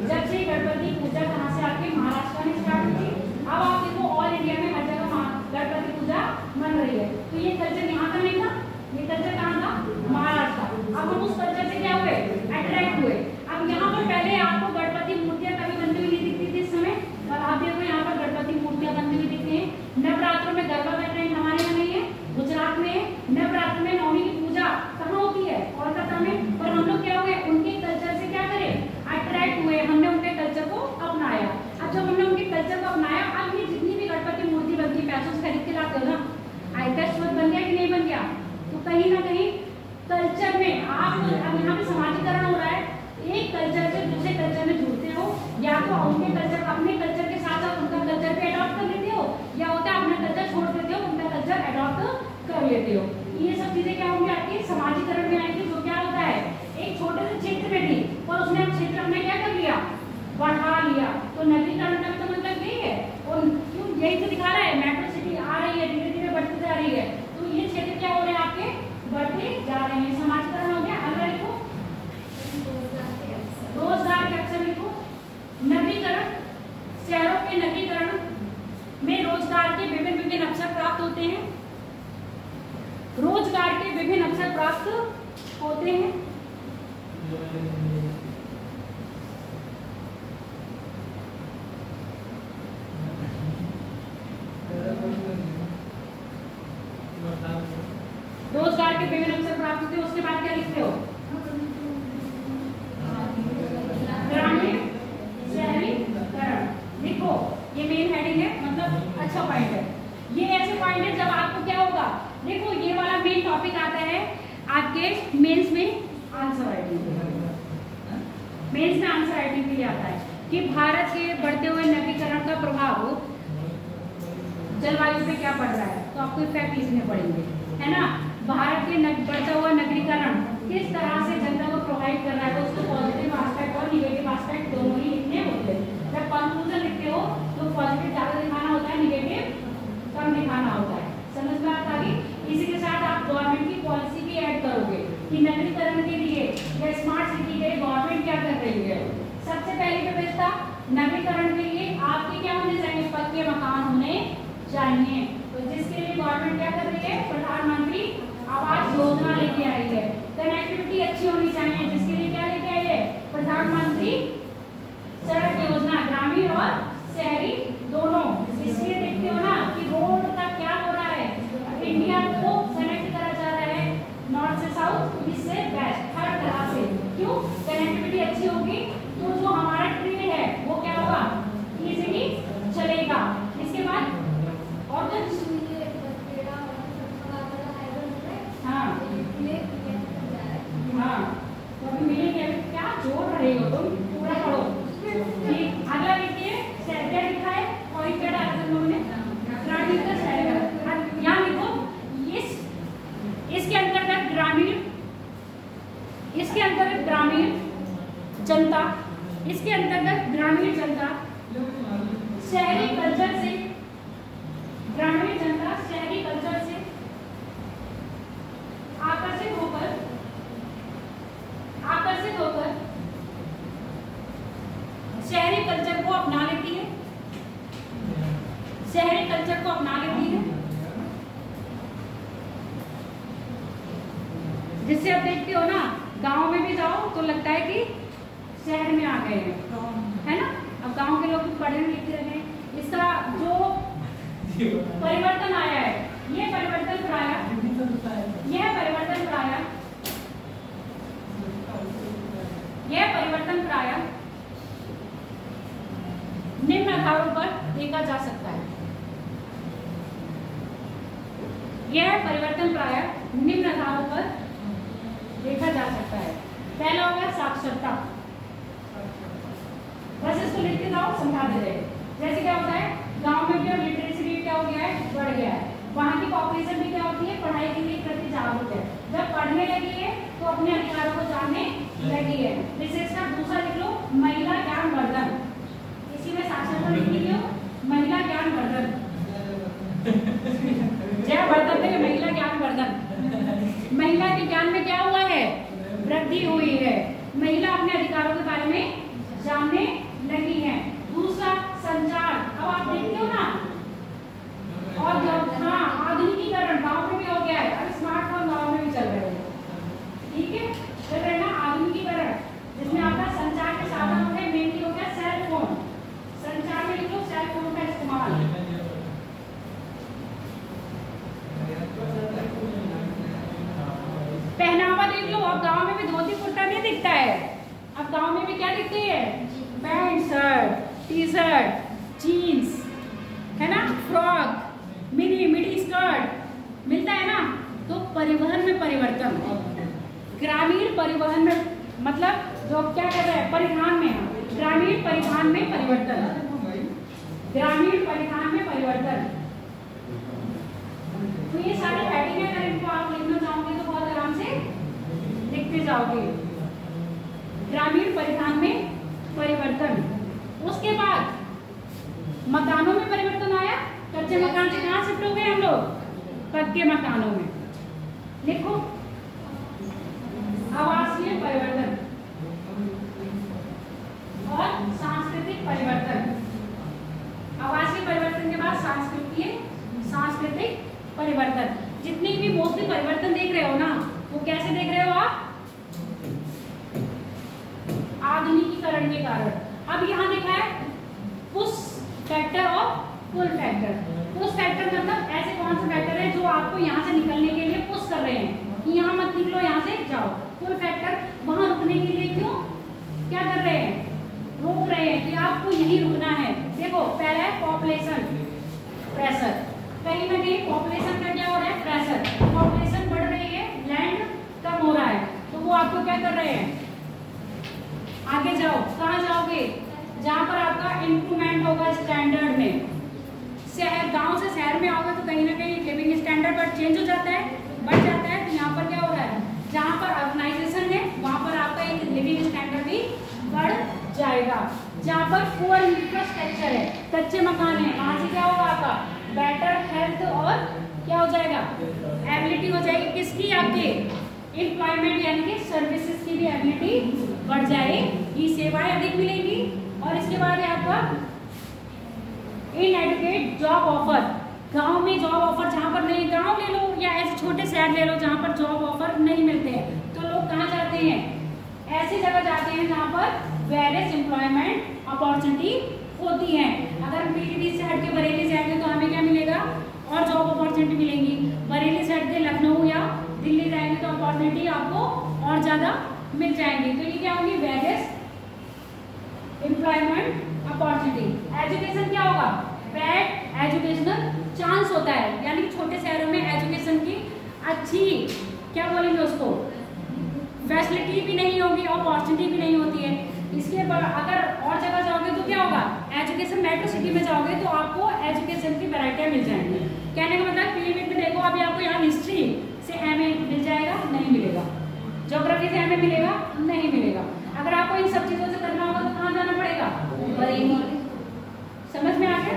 Speaker 1: जब से गणपति पूजा कहाँ से आपके महाराष्ट्र में स्टार्ट हुई। अब आप देखो ऑल इंडिया में हर जगह गणपति पूजा मन रही है। तो ये कल्चर यहाँ का नहीं था, ये कल्चर कहाँ था? महाराष्ट्र। अब हम उस कल्चर से क्या हुए, अट्रैक्ट हुए। अब यहाँ पर पहले आपको गणपति मूर्तियां कभी बनती हुई नहीं दिखती थी इस समय, और आप देखो यहाँ पर गणपति मूर्तियां बनती हुई दिखती हैं। नवरात्रों में गरबा बैठ रहे हैं, हमारे यहाँ नहीं है, गुजरात में नवरात्र में नवमी की पूजा कहाँ होती है? कोलकाता में। पर हम लोग क्या हुए, उनके कल्चर से क्या करें, अट्रैक्ट हुए, हमने उनके कल्चर को अपनाया। अब जब हमने उनके कल्चर को अपनाया, अब ये जितनी भी गणपति मूर्ति बनती है पैसों से खरीद के लाते हो ना, आयकर स्रोत बन गया कि नहीं बन गया? तो कहीं ना कहीं कल्चर में आप अब यहाँ पे समाजीकरण हो रहा है। एक कल्चर से दूसरे कल्चर में जुड़ते हो, या तो उनके कल्चर, अपने कल्चर के साथ साथ उनका कल्चर भी अडॉप्ट कर लेते हो, या होता है अपना कल्चर छोड़ देते हो, उनका कल्चर अडॉप्ट कर लेते हो। ये सब चीजें क्या होंगी आपकी समाजीकरण में आएगी। जो क्या होता है, एक छोटे से क्षेत्र में थी और उसने क्षेत्र अपने क्या कर लिया, बढ़ा लिया। तो नगरीकरण का तो मतलब यही है, और क्यों यही तो दिखा रहा है, मेट्रो सिटी आ रही है, धीरे धीरे बढ़ती जा रही है। तो ये क्षेत्र क्या हो रहे हैं आपके, बढ़ते जा रहे हैं। समाजीकरण हो गया। अगला लिखो, रोजगार के अवसर लिखो। नगरीकरण, शहरों के नगरीकरण में रोजगार के विभिन्न अवसर प्राप्त होते हैं। रोजगार के विभिन्न अवसर प्राप्त होते हैं। रोजगार के विभिन्न अवसर प्राप्त होते हैं। उसके बाद क्या लिखते हो, ग्रामीण शहरीकरण लिखो। ये मेन हेडिंग है, मतलब अच्छा पॉइंट है। ये ऐसे पॉइंट है जब आपको क्या होगा, देखो ये वाला मेन टॉपिक आता है आपके मेंस में आंसर राइटिंग, मेंस में आंसर राइटिंग के लिए आता है कि भारत के बढ़ते हुए नगरीकरण का प्रभाव जलवायु पे क्या पड़ रहा है। तो आपको इफेक्ट लिखने पड़ेंगे, है ना। भारत के बढ़ता हुआ नगरीकरण किस तरह से जनता को प्रोवाइड कर रहा है, तो उसको पॉजिटिव एस्पेक्ट और निगेटिव एस्पेक्ट दोनों ही लिखने होते हैं। जब कंक्लूजन लिखते हो तो पॉजिटिव ज़्यादा दिखाना होता है, निगेटिव कम दिखाना होता है। समझ में आता है? इसी के साथ आप गवर्नमेंट की पॉलिसी भी ऐड करोगे कि नगरीकरण के लिए या स्मार्ट सिटी के लिए गवर्नमेंट क्या कर रही है। सबसे पहली व्यवस्था नगरीकरण के लिए आपके क्या होने चाहिए, पक्के मकान होने चाहिए। तो जिसके लिए गवर्नमेंट क्या कर रही है, प्रधानमंत्री आवास योजना लेके आई है। कनेक्टिविटी अच्छी होनी चाहिए, जिसके लिए क्या लेके आई है, प्रधानमंत्री सड़क योजना, ग्रामीण और शहरी दोनों। इसलिए देखते हो ना कि रोड का क्या हो रहा है, इंडिया को कनेक्ट करा जा रहा है नॉर्थ से साउथ, ईस्ट से वेस्ट, हर तरह से। क्यों, कनेक्टिविटी अच्छी होगी तो जो हमारा ट्रेड है वो क्या होगा, इजीली चलेगा। इसके बाद और कुछ, हाँ तो अभी मिलेंगे। क्या जोड़ रहे हो तुम, पूरा शहरी कल्चर से, ग्रामीण जनता शहरी कल्चर से आकर्षित होकर शहरी कल्चर को अपना लेती है, शहरी कल्चर को अपना लेती है। जिससे आप देखते हो ना, गांव में भी जाओ तो लगता है कि शहर में आ गए हैं, है ना। अब गांव के लोग भी पढ़े लिखे रहे, इसका जो परिवर्तन आया है, ये परिवर्तन कराया निम्न आधारों पर देखा जा सकता है। यह परिवर्तन प्रायः निम्न आधारों पर देखा जा सकता है। पहला हो गया साक्षरता, बस इसको लिखते जाओ, समझा दे रहे। जैसे क्या होता है, गांव में भी अब लिटरेसी रेट क्या हो गया है, बढ़ गया है। वहाँ की पॉपुलेशन भी क्या होती है, पढ़ाई के लिए प्रति जागरूक है। जब पढ़ने लगी है तो अपने अधिकारों को जानने लगी है। विशेषकर दूसरा लिख लो, महिला ज्ञान वर्धन। इसी में साक्षरता लिख लो, महिला ज्ञान वर्धन। जय वर्धन में महिला ज्ञान वर्धन। महिला के ज्ञान में क्या हुआ है, वृद्धि हुई है। महिला अपने अधिकारों के बारे में जानने लगी है। दूसरा संचार, अब आप देखते हो ना, और हाँ, आधुनिकीकरण गांव में भी हो गया है। अब स्मार्टफोन गांव में भी चल रहे हैं, ठीक है, चल रहे ना आधुनिकीकरण, जिसमें आपका संचार के साधन होते हैं। मेनली हो गया सेल फोन, संचार में लिख लो सेल फोन का इस्तेमाल। पहनावा देख लो, अब गांव में भी धोती कुर्ता नहीं दिखता है, अब गांव में भी क्या दिखती है, pant shirt, T shirt, jeans, है ना, फ्रॉक, मिडी स्कर्ट मिलता है ना। तो परिवहन में परिवर्तन, ग्रामीण परिवहन में, मतलब जो क्या कर रहे हैं, परिवहन में, ग्रामीण परिवहन में परिवर्तन, ग्रामीण परिवहन में परिवर्तन। तो ये सारी हेडिंग अगर इनको आप लिखना चाहोगे तो बहुत आराम से लिखते जाओगे। ग्रामीण परिवहन में परिवर्तन। उसके बाद मकानों में परिवर्तन आया। कच्चे मकान से कहाँ शिफ्ट हो गए हम लोग, पक्के मकानों में। लिखो आवासीय परिवर्तन और सांस्कृतिक परिवर्तन। आवासीय परिवर्तन के बाद सांस्कृतिक परिवर्तन। जितनी भी मोस्टली परिवर्तन देख रहे हो ना, वो कैसे देख रहे हो आप, आधुनिकीकरण के कारण। अब यहाँ देखा है पुश फैक्टर और पुल फैक्टर। पुश फैक्टर मतलब ऐसे कौन से फैक्टर है जो आपको यहाँ से निकलने के लिए पुश कर रहे हैं कि यहाँ मत निकलो, यहाँ से जाओ। पुल फैक्टर वहां रुकने के लिए क्यों क्या कर रहे हैं, रोक रहे हैं कि आपको यहीं रुकना है। देखो पहला है पॉपुलेशन प्रेशर, कहीं ना कहीं पॉपुलेशन का क्या हो रहा है, प्रेशर। पॉपुलेशन बढ़ रही है, लैंड कम हो रहा है, तो वो आपको क्या कर रहे हैं, आगे जाओ। कहाँ जाओगे, जहाँ पर आपका इंप्रूवमेंट होगा स्टैंडर्ड में। शहर, गांव से शहर में आओगे तो कहीं ना कहीं लिविंग स्टैंडर्ड पर चेंज हो जाता है, बढ़ जाता है। तो यहाँ पर क्या हो रहा है, जहाँ पर अर्बनाइजेशन है वहाँ पर आपका एक लिविंग स्टैंडर्ड भी बढ़ जाएगा। जहाँ पर पुअर इंफ्रास्ट्रक्चर है, कच्चे मकान है, वहाँ से क्या होगा, आपका बेटर हेल्थ और क्या हो जाएगा, एबिलिटी हो जाएगी। किसकी, आपके एम्प्लॉयमेंट यानी कि सर्विसेज की भी एबिलिटी बढ़ जाएगी, सेवाएं अधिक मिलेंगी। और इसके बाद है आपका इनएडुकेट जॉब ऑफर। गांव में जॉब ऑफर जहाँ पर नहीं, गांव ले लो या ऐसे छोटे शहर ले लो जहाँ पर जॉब ऑफर नहीं मिलते हैं, तो लोग कहाँ जाते हैं, ऐसी जगह जाते हैं जहाँ पर वेरियस एम्प्लॉयमेंट अपॉर्चुनिटी होती है। अगर पीलीभीत से हट के बरेली से हट के तो हमें क्या मिलेगा, और जॉब अपॉर्चुनिटी मिलेंगी। बरेली से हट के लखनऊ या दिल्ली जाएंगे तो अपॉर्चुनिटी आपको और ज़्यादा मिल जाएंगी। तो ये क्या होगी, वेरियस एम्प्लॉयमेंट अपॉर्चुनिटी। एजुकेशन क्या होगा, बैड एजुकेशनल चांस होता है, यानी कि छोटे शहरों में एजुकेशन की अच्छी क्या बोलेंगे उसको, फैसिलिटी भी नहीं होगी, अपॉर्चुनिटी भी नहीं होती है। इसके बाद अगर और जगह जाओगे तो क्या होगा, एजुकेशन मेट्रो सिटी में जाओगे तो आपको एजुकेशन की वैरायटियाँ मिल जाएंगी। कहने का मतलब पीलीभीत में देखो, अभी आपको यहाँ हिस्ट्री से एमए मिल जाएगा, नहीं मिलेगा। ज्योग्राफी से एमए मिलेगा, नहीं मिलेगा। अगर आपको इन सब चीज़ों से करना होगा तो कहाँ जाना पड़ेगा, बरेली। समझ में आ गया।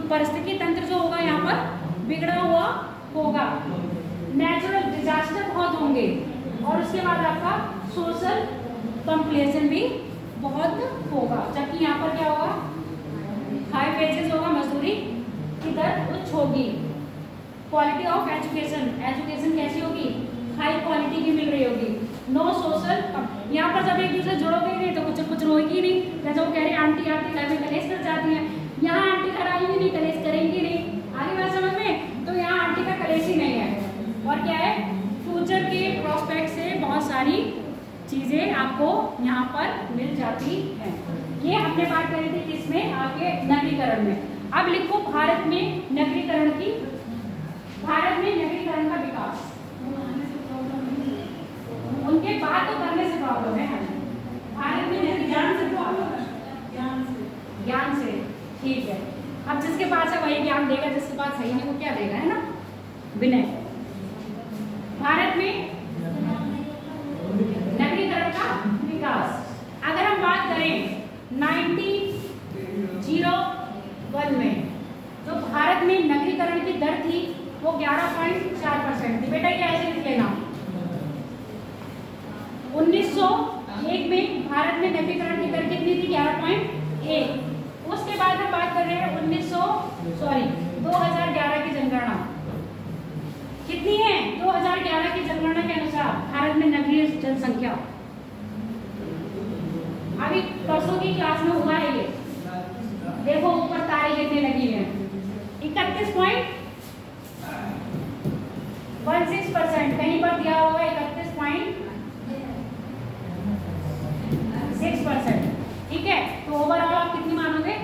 Speaker 1: पारिस्थितिकी तंत्र जो होगा यहाँ पर बिगड़ा हुआ होगा, नेचुरल डिजास्टर बहुत होंगे, और उसके बाद आपका सोशल कंप्लेशन भी बहुत होगा। जबकि यहाँ पर क्या होगा, हाई वेजेस होगा, मजदूरी की दर उच्च होगी। क्वालिटी ऑफ एजुकेशन, एजुकेशन कैसी होगी, हाई क्वालिटी की मिल रही होगी। नो सोशल, यहाँ पर जब एक दूसरे जुड़ोगे नहीं तो कुछ रोएगी नहीं, जैसे वो कह रहे हैं आंटी आंटी घर में कलेश कर जाती हैं, यहाँ आंटी कराएंगी नहीं, कलेश करेंगी नहीं, आगे बात समझ में, तो यहाँ आंटी का कलेश ही नहीं है। और क्या है, फ्यूचर के प्रोस्पेक्ट से बहुत सारी चीज़ें आपको यहाँ पर मिल जाती हैं। ये हमने बात करी थी किसमें, आपके नगरीकरण में। अब लिखो भारत में नगरीकरण की, भारत में नगरीकरण का विकास, उनके बात तो करने से प्रॉब्लम है, भारत में ज्ञान से प्रॉब्लम है, ज्ञान से, ठीक है। अब जिसके पास है वही ज्ञान देगा, जिसके पास है नहीं वो क्या देगा, है ना, विनय। भारत में नगरीकरण का विकास, अगर हम बात करें 1901 में जो भारत में नगरीकरण की दर थी वो 11.4% थी। बेटा ये ऐसे लिख लेना। 1901 में भारत में नगरीकरण की दर कितनी थी, 11.1। उसके बाद हम बात कर रहे हैं 2011 की जनगणना कितनी है, 2011 की जनगणना के अनुसार भारत में नगरीय जनसंख्या, अभी परसों की क्लास में हुआ है ये, देखो ऊपर तारे गिरने लगी हैं, 31.16%, कहीं पर दिया होगा 31.6%, ठीक है। तो ओवरऑल आप कितनी मानोगे,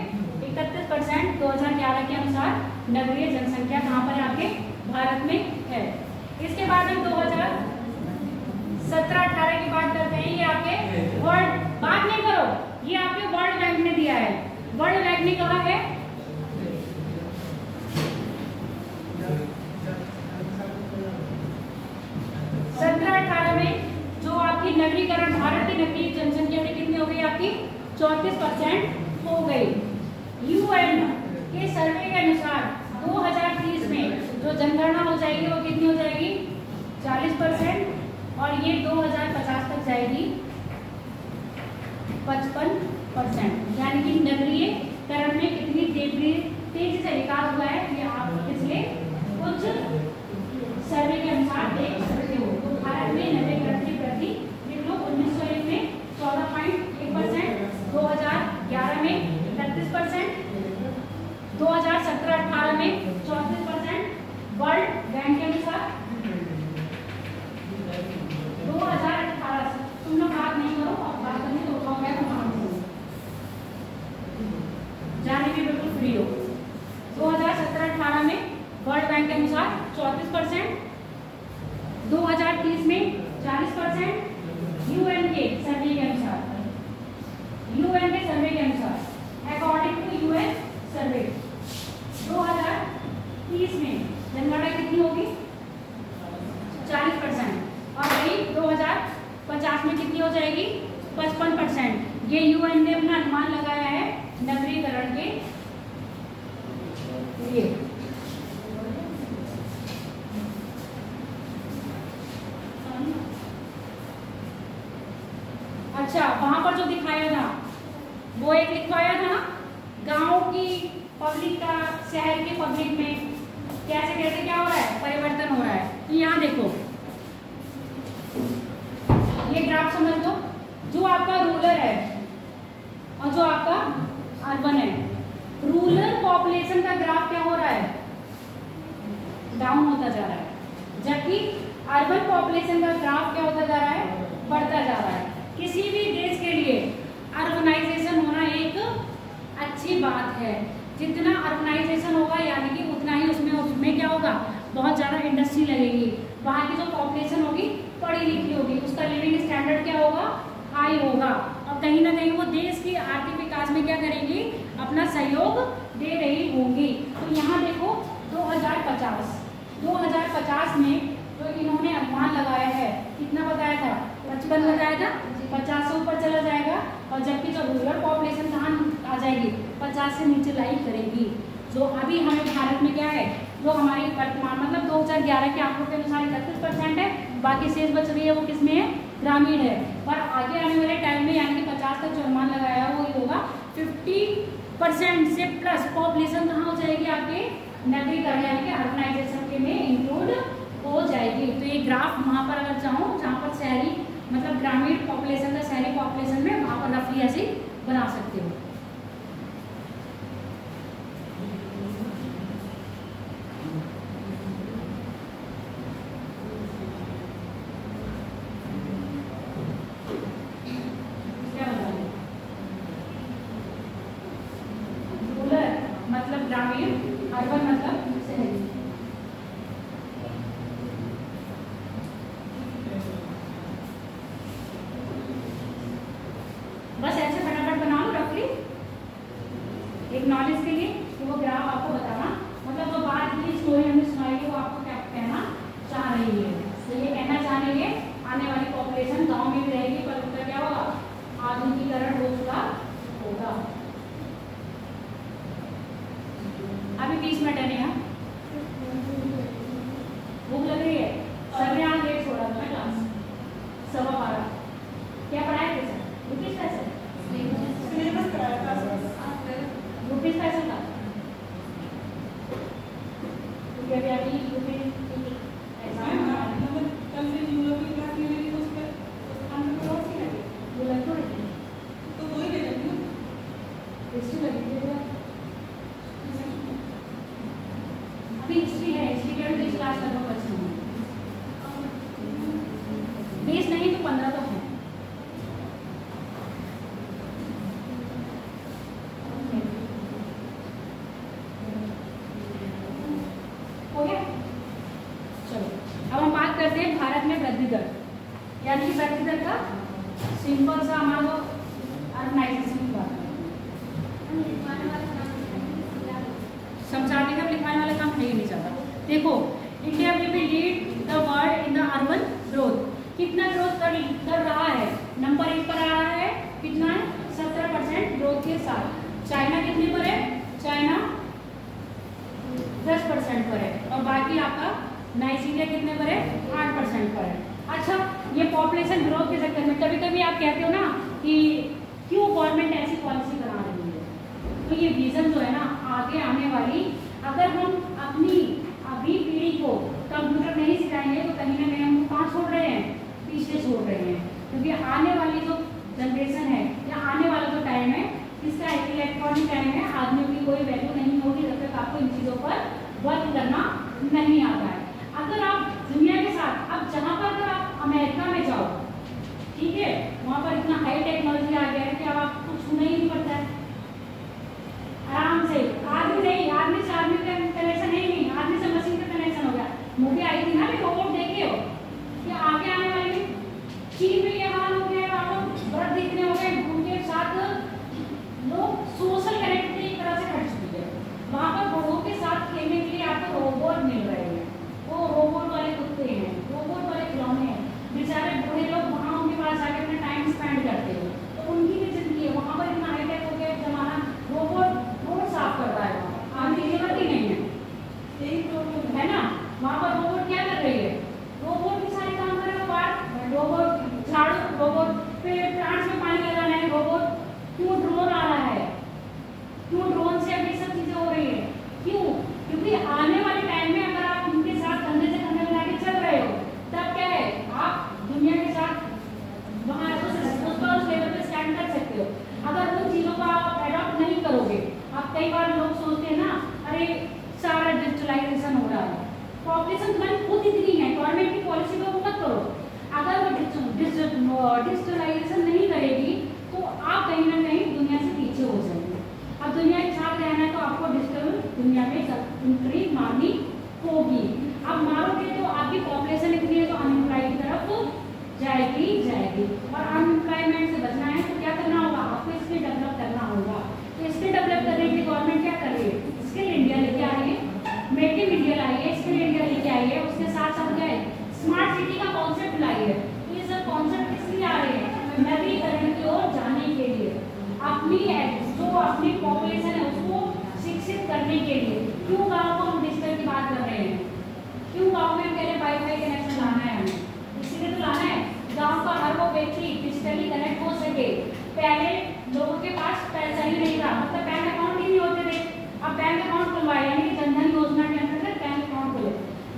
Speaker 1: 31% 2011 के अनुसार नगरीय जनसंख्या कहाँ पर आपके भारत में है। इसके बाद हम 2017-18 की बात करते हैं। ये आपके वर्ल्ड, बात नहीं करो, ये आपके वर्ल्ड बैंक ने दिया है। वर्ल्ड बैंक ने कहा है 17-18 में जो आपकी नगरीकरण, भारत की नगरीय जनसंख्या में कितनी हो गई आपकी, 34% हो गई। यूएन के सर्वे के अनुसार 2030 में जो जनगणना हो जाएगी वो कितनी हो जाएगी, 40%, और ये 2050 तक जाएगी 55%। यानी कि नगरीयकरण में कितनी तेजी से विकास हुआ है, ये आप पिछले कुछ सर्वे के अनुसार देख सकते हो। तो भारत में नगरीकरण की वृद्धि देख लो, 1901 में 14.1%, 2011 में 31%, 2017-18 में 34%, वर्ल्ड बैंक के अनुसार 2018 से, तुम लोग बात नहीं करो, बात करनी तो उठाओ, मैं जाने में बिल्कुल फ्री हो। 2017-18 में वर्ल्ड बैंक के अनुसार 34%, 2030 में 40%, यूएन के सर्वे के अनुसार, यूएन के सर्वे के अनुसार, अकॉर्डिंग टू यूएन सर्वे 2030 में जनगणना कितनी होगी, 40%, और वही 2050 में कितनी हो जाएगी, 55%। ये यूएन ने अपना अनुमान लगाया है नगरीकरण के लिए। अच्छा, वहां पर जो दिखाया था वो एक लिखवाया था ना, गांव की पब्लिक का शहर की पब्लिक में कैसे कैसे क्या हो रहा है, परिवर्तन हो रहा है। तो यहाँ देखो, ये ग्राफ समझ लो, जो आपका रूरल है और जो आपका अर्बन है, रूरल पॉपुलेशन का ग्राफ क्या हो रहा है, डाउन होता जा रहा है, जबकि अर्बन पॉपुलेशन का ग्राफ क्या होता जा रहा है, बढ़ता जा रहा है। किसी भी देश के लिए अर्बनाइजेशन होना एक अच्छी बात है। जितना अर्बनाइजेशन होगा यानी कि उतना ही उसमें क्या होगा, बहुत ज़्यादा इंडस्ट्री लगेगी, वहाँ की जो पॉपुलेशन होगी पढ़ी लिखी होगी, उसका लिविंग स्टैंडर्ड क्या होगा, हाई होगा, और कहीं ना कहीं वो देश की आर्थिक विकास में क्या करेंगी, अपना सहयोग दे रही होंगी। तो यहाँ देखो 2050 में जो इन्होंने अनुमान लगाया है, कितना बताया था, 55 बताया था, 50 से ऊपर चला जाएगा, और जबकि जो रूरल पॉपुलेशन कहाँ आ जाएगी, 50 से नीचे लाइक करेगी। जो अभी हमें भारत में क्या है, जो हमारी वर्तमान मतलब 2011 के आंकड़ों के अनुसार 31% है, बाकी शेष बच रही है वो किसमें है, ग्रामीण है। पर आगे आने वाले टाइम में यानी कि 50 तक जो अनुमान लगाया है वो ये होगा 50% से प्लस पॉपुलेशन कहाँ हो जाएगी आपके नगरीकरण यानी कि अर्बनाइजेशन के में इंक्लूड हो जाएगी। तो ये ग्राफ वहाँ पर अगर चाहूँ जहाँ पर शहरी मतलब ग्रामीण पॉपुलेशन का शहरी पॉपुलेशन में वहाँ पर रफली ऐसे बना सकते हो। मतलब ग्रामीण, अर्बन मतलब शहरी। बस ऐसे फटाफट बना लो रफली एक नॉलेज के लिए कि वो ग्राफ आपको बताना मतलब वो बात की स्टोरी हमने सुनाई है वो आपको क्या कहना चाह रही है। तो ये कहना चाह रही है आने वाली पॉपुलेशन गांव में भी रहेगी पर उनका क्या होगा, आधुनिकीकरण हो चुका होगा। अभी 20 मिनट है यहाँ, भूख लग रही है, सर ने आज लेट छोड़ा था क्लास 12:15। क्या पढ़ाया थे सर? रुपीज पैसे रुपीज पैसे का अभी हिस्ट्री है, हिस्ट्री के भी क्लास लगभग बच्चे हैं 20 नहीं तो 15 तो है। हो गया? चलो अब हम बात करते हैं भारत में वृद्धि दर यानी कि वृद्धि दर का सिंपल सा हमारा अर्बनाइजेशन की बात समझाने का लिखवाने वाला काम है ही नहीं चाहता। देखो India will be lead the world in the urban growth. कितना ग्रोथ कर रहा है, नंबर 1 पर आ रहा है, कितना है 70% ग्रोथ के साथ। चाइना कितने पर है, चाइना 10% पर है और बाकी आपका नाइजीरिया कितने पर है 8% पर है। अच्छा ये पॉपुलेशन ग्रोथ के चक्कर में कभी कभी आप कहते हो ना कि क्यों गवर्नमेंट ऐसी पॉलिसी बना रही है, तो ये रीजन जो है ना आगे आने वाली अगर हम अपनी अभी पीढ़ी को कंप्यूटर नहीं सिखाएंगे तो कहीं ना कहीं हम कहाँ छोड़ रहे हैं, पीछे छोड़ रहे हैं। क्योंकि आने वाली जो जनरेशन है या आने वाला जो टाइम है इसका इलेक्ट्रॉनिक टाइम है, आदमी की कोई वैल्यू नहीं होगी जब तक आपको इन चीज़ों पर वर्क करना नहीं आता है। अगर आप दुनिया के साथ अब जहाँ पर अगर आप अमेरिका में जाओ ठीक है, वहाँ पर इतना हाई टेक्नोलॉजी आ गया है कि अब आपको छूना ही नहीं पड़ता है, आराम से आदमी नहीं, आदमी से आदमी का कनेक्शन है नहीं, आदमी से मशीन का कनेक्शन हो गया। मूवी आई थी ना कि रोबोट देखे हो कि आगे आने वाली चीन में ये हाल हो गया, बर्फ दिखने हो गए, उनके साथ लोग सोशल कनेक्टिविटी एक तरह से हट चुकी है। वहाँ पर बड़ों के साथ खेलने के लिए आपको रोबोट मिल रहे हैं, वो रोबोट वाले कुत्ते हैं, रोबोट वाले खिलौने हैं। बेचारे बूढ़े लोग वहाँ उनके पास आके अपना टाइम स्पेंड करते हैं, तो उनकी भी जिंदगी है। वहाँ पर इतना हाईटेक हो गया जमाना, रोबोट रोड साफ कर रहा है, आगे जरूरत ही नहीं है, यही प्रॉब्लम है ना। वहाँ पर रोबोट क्या कर रही है, रोबोट भी सारे काम करेगा, पार्ट रोबोट झाड़ू, रोबोट पे प्लांट्स में पानी लगाना है, रोबोट। क्यों ड्रोन आ रहा है, क्यों ड्रोन से अभी सब चीजें हो रही है, क्यों? क्योंकि आने वाले टाइम में अगर आप उनके साथ कंधे से कंधे मिला के चल रहे हो तब क्या है, आप दुनिया के साथ वहाँ उस लेवल पे स्टैंड कर सकते हो। अगर उन चीज़ों को आप एडॉप्ट नहीं करोगे, आप कई बार लोग सोचते हैं ना अरे सारा डिजिटलाइजेशन हो रहा है, पॉपुलेशन तुम्हारी खुद इतनी है, गवर्नमेंट की पॉलिसी को मत करो। अगर वो डिजिटलाइजेशन नहीं करेगी तो आप कहीं ना कहीं दुनिया से पीछे हो जाएंगे। अब दुनिया के साथ रहना है तो आपको डिजिटल दुनिया में एंट्री मारनी होगी। अब मारोगे तो आपकी पॉपुलेशन इतनी है जो अनएम्प्लॉयड की तरफ जाएगी और अनएम्प्लॉयमेंट से बचना है तो क्या करना होगा, आपको स्किल डेवलप करना होगा। तो स्किल डेवलप करने के लिए गवर्नमेंट क्या कर रही है, स्किल इंडिया लेके आ रही है, मेक इन इंडिया लाई है, स्किल इंडिया लेके आई है, उसके साथ साथ क्या है स्मार्ट सिटी का कॉन्सेप्ट लाई है। तो ये सब कॉन्सेप्ट किस लिए आ रहे हैं, नगरीकरण की ओर जाने के लिए। अपनी जो अपनी पॉपुलेशन है उसको विकसित करने के लिए। क्यों गाँव को हम डिजिटल की बात कर रहे हैं, क्यों गाँव में हम कह रहे हैं वाईफाई कनेक्शन लाना है हमें, इसीलिए तो लाना है। गाँव का हर वो व्यक्ति डिजिटली कनेक्ट हो सके। पहले लोगों के पास पैसा ही नहीं था, मतलब बैंक अकाउंट ही नहीं होते थे। अब बैंक अकाउंट खुलवाए, यानी कि जनधन योजना के अंतर्गत बैंक अकाउंट खुले।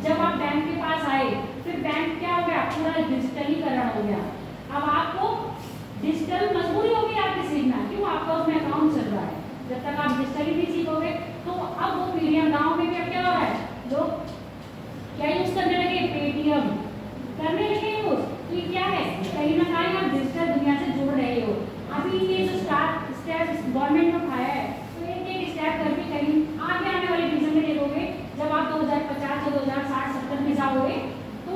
Speaker 1: जब आप बैंक के पास आए फिर बैंक क्या हो गया, पूरा डिजिटलीकरण हो गया। अब आपको डिजिटल मजबूरी होगी आपकी सीखना, क्यों, आपका उसमें अकाउंट चल रहा है। जब तक आप डिजिटली नहीं सीखोगे तो अब वो पीढ़ियां गाँव में भी अब क्या हो रहा है, लोग क्या यूज करने लगे, पेटीएम करने लगे यूज। तो ये क्या है, कहीं ना कहीं आप डिजिटल दुनिया से जुड़ रहे हो। अभी ये जो स्टेप गवर्नमेंट ने उठाया है, तो एक एक स्टेप करके कहीं आगे आने वाले विजन में देखोगे, जब आप 2050 या 2060-70 में जाओगे तो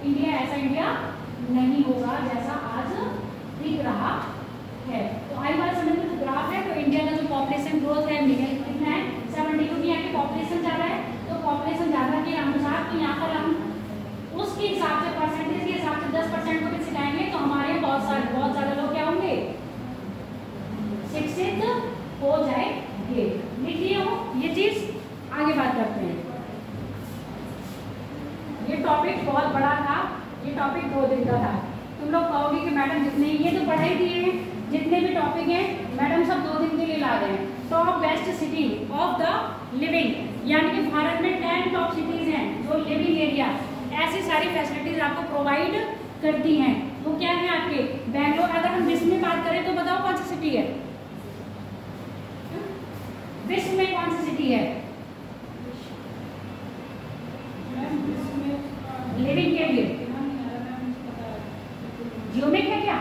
Speaker 1: इंडिया ऐसा इंडिया नहीं होगा जैसा आज दिख रहा है। तो आने वाले समय में जो ग्राफ है, तो इंडिया का जो पॉपुलेशन ग्रोथ है कितना है, 70, क्योंकि यहाँ की पॉपुलेशन ज़्यादा है। तो पॉपुलेशन ज़्यादा के अनुसार तो यहाँ पर हम उसके हिसाब से परसेंटेज के हिसाब से 10% को भी सिखाएंगे, तो हमारे बहुत ज़्यादा लोग क्या होंगे, शिक्षित हो जाएंगे। लिखिए हो ये चीज, आगे बात करते हैं। ये टॉपिक बहुत बड़ा था, ये टॉपिक 2 दिन का था। तुम लोग कहोगे कि मैडम जितने ये तो पढ़ाई दिए हैं, जितने भी टॉपिक हैं मैडम सब 2 दिन के लिए ला रहे हैं। Top best city of the living, यानी कि भारत में 10 टॉप सिटीज हैं जो लिविंग एरिया ऐसी सारी फैसिलिटीज आपको प्रोवाइड करती हैं। वो क्या है आपके, बैंगलोर। अगर हम विश्व में बात करें तो बताओ कौन सी सिटी है, विश्व में कौन सी सिटी है लिविंग के लिए? ज्यूमिक है क्या,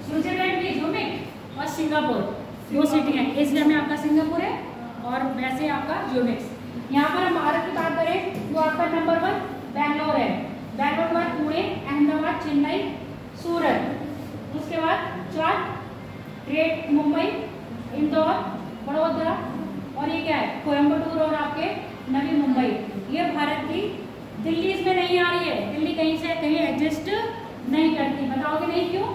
Speaker 1: स्विट्जरलैंड की ज्यूमिक और सिंगापुर, 2 सिटी हैं। एशिया में आपका सिंगापुर है और वैसे आपका ज्यूमिक्स। यहाँ पर हम भारत की बात करें तो आपका नंबर 1 बैंगलोर है, बैंगलोर के बाद पुणे, अहमदाबाद, चेन्नई, सूरत, उसके बाद 4 ग्रेट मुंबई, इंदौर, बड़ौदा, और ये क्या है, कोयम्बटूर और आपके नवी मुंबई। ये भारत की, दिल्ली इसमें नहीं आ रही है, दिल्ली कहीं से कहीं एडजस्ट नहीं करती। बताओगे नहीं क्यों?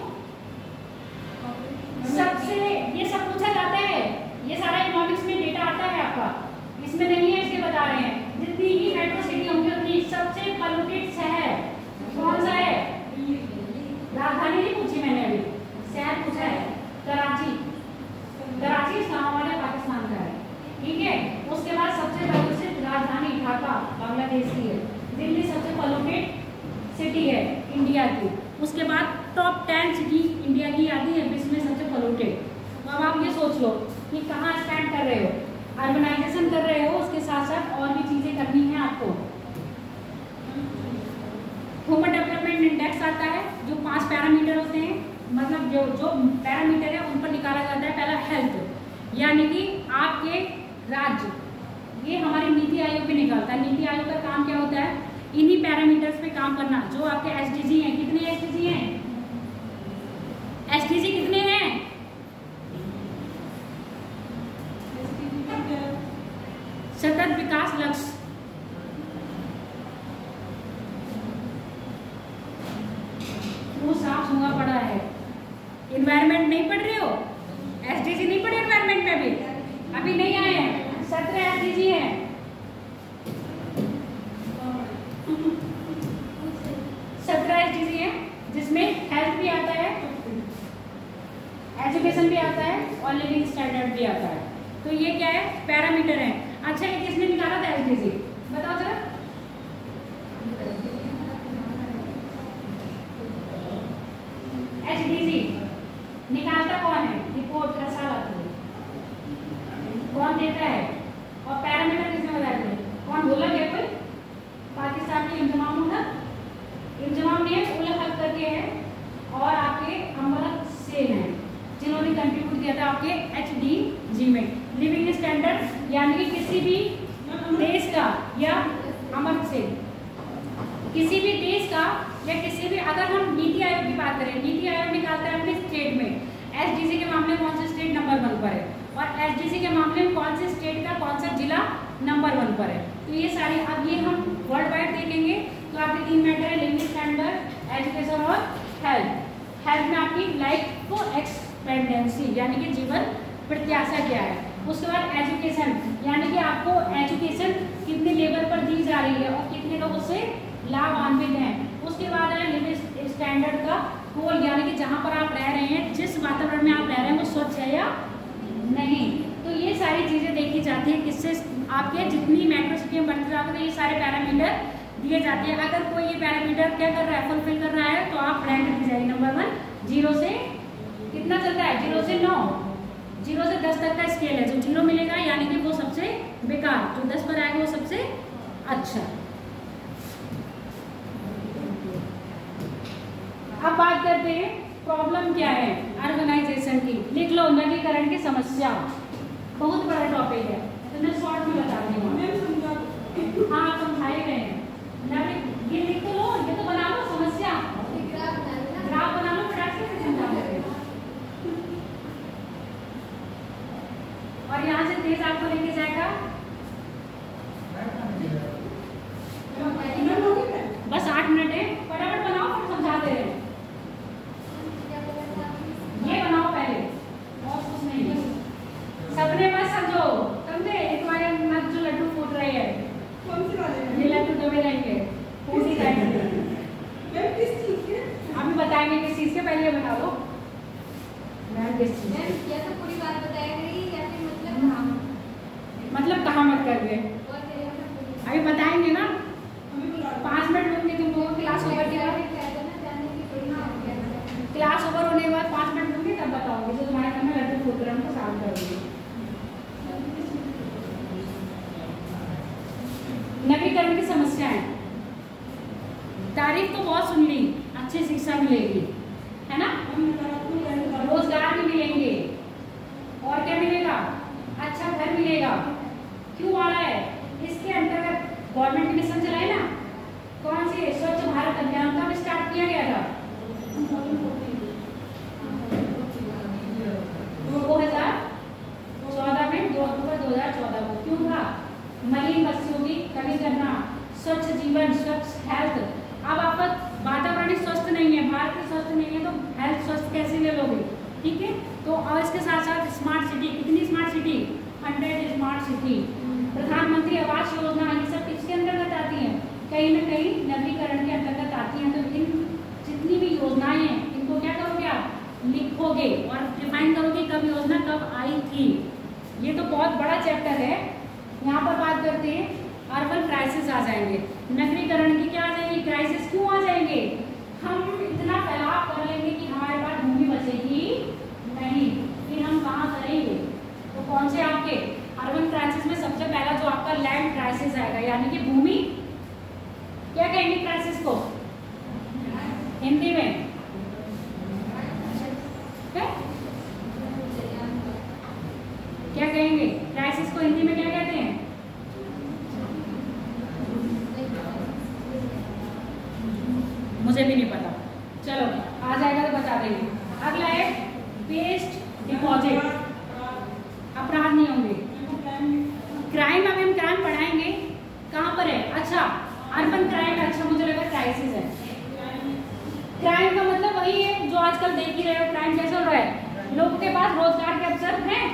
Speaker 1: सबसे ये सब पूछा जाता है, ये सारा इकोनॉमिक्स में डेटा आता है आपका, इसमें नहीं है, इसलिए बता रहे हैं। जितनी ही मेट्रो सिटी होंगी उतनी सबसे पॉल्यूटेड शहर कौन सा है? राजधानी नहीं पूछी मैंने, अभी शहर पूछा है, कराची। कराची इस्लामाबाद पाकिस्तान का है, ठीक है। उसके बाद सबसे प्रदूषित राजधानी ढाका बांग्लादेश की है। दिल्ली सबसे पॉल्यूटेड सिटी है इंडिया की। उसके बाद टॉप 10 सिटी इंडिया की आती है विश्व में सबसे पॉल्यूटेड। तो अब आप ये सोच लो कि कहाँ स्टैंड कर रहे हो, अर्बनाइजेशन कर रहे हो, उसके साथ साथ और भी चीजें करनी है आपको। ह्यूमन डेवलपमेंट इंडेक्स आता है जो 5 पैरामीटर होते हैं, मतलब जो पैरामीटर है उन पर निकाला जाता है। पहला हेल्थ, यानी कि आपके राज्य, ये हमारी नीति आयोग भी निकालता है। नीति आयोग का काम क्या होता है, इन्हीं पैरामीटर्स पे काम करना। जो आपके एसडीजी हैं, कितने एसडीजी हैं, एसडीजी कितने हैं? सतत विकास लक्ष्य। वो साफ सूंघा पड़ा है, इन्वायरमेंट नहीं पढ़ रहे हो, एसडीजी नहीं पढ़े इन्वायरमेंट में अभी नहीं आए हैं। 17 एसडीजी हैं, 17 एसडीजी हैं, जिसमें हेल्थ भी आता है, एजुकेशन भी आता है और लिविंग स्टैंडर्ड भी आता है। तो ये क्या है, पैरामीटर है। अच्छा, ये किसने निकाला था एसडीजी, बताओ जरा। एसडीजी निकालता कौन है, रिपोर्ट रसालत कौन देता है, और पैरामीटर किसने बताए थे, कौन बोला क्या कोई? पाकिस्तान के इंजमाम ने उल हक करके है, और आपके अमरत सेन है जिन्होंने कंट्रीब्यूट किया था आपके एचडीजी में। लिविंग स्टैंडर्ड यानी कि किसी भी देश का, या अमर से किसी भी देश का, या किसी भी, अगर हम नीति आयोग की बात करें, नीति आयोग निकालता है अपने स्टेट में एसडीजी के मामले में कौन सा स्टेट नंबर 1 पर है, और एसडीजी के मामले में कौन से स्टेट का कौन सा जिला नंबर 1 पर है। तो ये सारी, अब ये हम वर्ल्ड वाइड देखेंगे तो आपके 3 मैटर है, लिविंग स्टैंडर्ड, एजुकेशन और हेल्थ। हेल्थ में आपकी लाइफ एक्सपेक्टेंसी यानी कि जीवन प्रत्याशा क्या है, उसके बाद एजुकेशन, यानी कि आपको एजुकेशन कितने लेवल पर दी जा रही है और कितने लोग उससे लाभान्वित हैं। उसके बाद है लिविंग स्टैंडर्ड का गोल, यानी कि जहाँ पर आप रह रहे हैं, जिस वातावरण में आप रह रहे हैं वो स्वच्छ है या नहीं। तो ये सारी चीज़ें देखी जाती है, किससे आपके जितनी मेट्रो सिटी में बढ़ते जाते हैं ये सारे पैरामीटर दिए जाते हैं। अगर कोई ये पैरामीटर क्या कर रहा है, फुलफिल कर रहा है, तो आप रैंक दी जाएगी नंबर 1। 0 से कितना चलता है, 0 से 9, 0 से 10 तक का स्केल है। जो 0 मिलेगा यानी कि वो सबसे बेकार, जो 10 पर आएगा वो सबसे अच्छा। अब बात करते हैं प्रॉब्लम क्या है अर्बनाइजेशन की। लिख लो नगरीकरण की समस्या, बहुत बड़ा टॉपिक है, तो मैं शॉर्ट में बता रही हूँ। हाँ आप समझाए गए हैं, ये लिख तो लो, ये तो बना लो समस्या, ग्राफ बना लो, फटाक से समझा देंगे। और यहाँ से तेज आपको लेके जाएगा, बस 8 मिनट है, फटाफट बनाओ, फिर समझा दे रहे हैं। ये बनाओ पहले और कुछ नहीं, सबने बस समझो, समझे? तुम्हारे नट जो लड्डू फूट रहे हैं,
Speaker 2: कौन सी वाले
Speaker 1: ये लड्डू दबे रहेंगे, फूट ही जाएंगे।
Speaker 2: किस चीज के?
Speaker 1: अभी बताएंगे किस चीज के, पहले ये बता दो मैम किस चीज के?
Speaker 3: या तो पूरी बात बताया गई या फिर
Speaker 1: मतलब कहाँ मत कर दे, अभी बताएंगे ना, 5 मिनट दूंगी तुम लोगों को, क्लास ओवर के बाद, क्लास ओवर होने के बाद 5 मिनट दूंगी, तब बताओगे जो तुम्हारे घर में लड्डू फूट रहे हैं उनको साफ करोगे। नवीकरण की समस्याएं, तारीफ तो बहुत सुन ली, अच्छी शिक्षा मिलेगी, है ना, रोजगार भी मिलेंगे, और क्या मिलेगा, अच्छा घर मिलेगा। क्यों आ रहा है, इसके अंतर्गत गवर्नमेंट ने मिशन चलाए ना, कौन सी, स्वच्छ भारत अभियान कब स्टार्ट किया गया था, 2014 में, 2 अक्टूबर 2014 को। क्यों था, मलिन बस्तियों की कमी करना, स्वच्छ जीवन, स्वच्छ हेल्थ। अब आपका वातावरण स्वस्थ नहीं है, भारत में स्वस्थ नहीं है, तो हेल्थ स्वस्थ कैसे ले लोगे, ठीक है। तो और इसके साथ साथ स्मार्ट सिटी, कितनी स्मार्ट सिटी, 100 स्मार्ट सिटी। प्रधानमंत्री आवास योजना, ये सब किसके अंतर्गत आती हैं, कहीं न कहीं नवीकरण के अंतर्गत आती हैं। तो इन जितनी भी योजनाएं हैं इनको क्या करोगे आप, लिखोगे और डिफाइन करोगे कब योजना कब आई थी। ये तो बहुत बड़ा चैप्टर है। यहाँ पर बात करते हैं अर्बन क्राइसिस आ जाएंगे, नगरीकरण की क्या आ जाएगी, क्राइसिस क्यों आ जाएंगे, हम इतना फैलाव कर लेंगे कि हमारे पास भूमि बचेगी नहीं, फिर हम कहाँ करेंगे। तो कौन से आपके अर्बन क्राइसिस में सबसे पहला जो आपका लैंड क्राइसिस आएगा, यानी कि भूमि, क्या कहेंगे क्राइसिस को हिंदी में, क्या कहेंगे क्राइसिस को हिंदी में, क्या कहते हैं, मुझे भी नहीं पता, चलो आ जाएगा तो बता देंगे। अगला है वेस्ट डिपॉजिट, अपराध नहीं होंगे, क्राइम, अभी हम क्राइम पढ़ाएंगे, कहाँ पर है, अच्छा अर्बन क्राइम, अच्छा मुझे लगा क्राइसिस है। क्राइम का मतलब वही है जो आजकल देख ही रहे हो, क्राइम कैसे हो रहा है, लोगों के पास रोजगार के अवसर हैं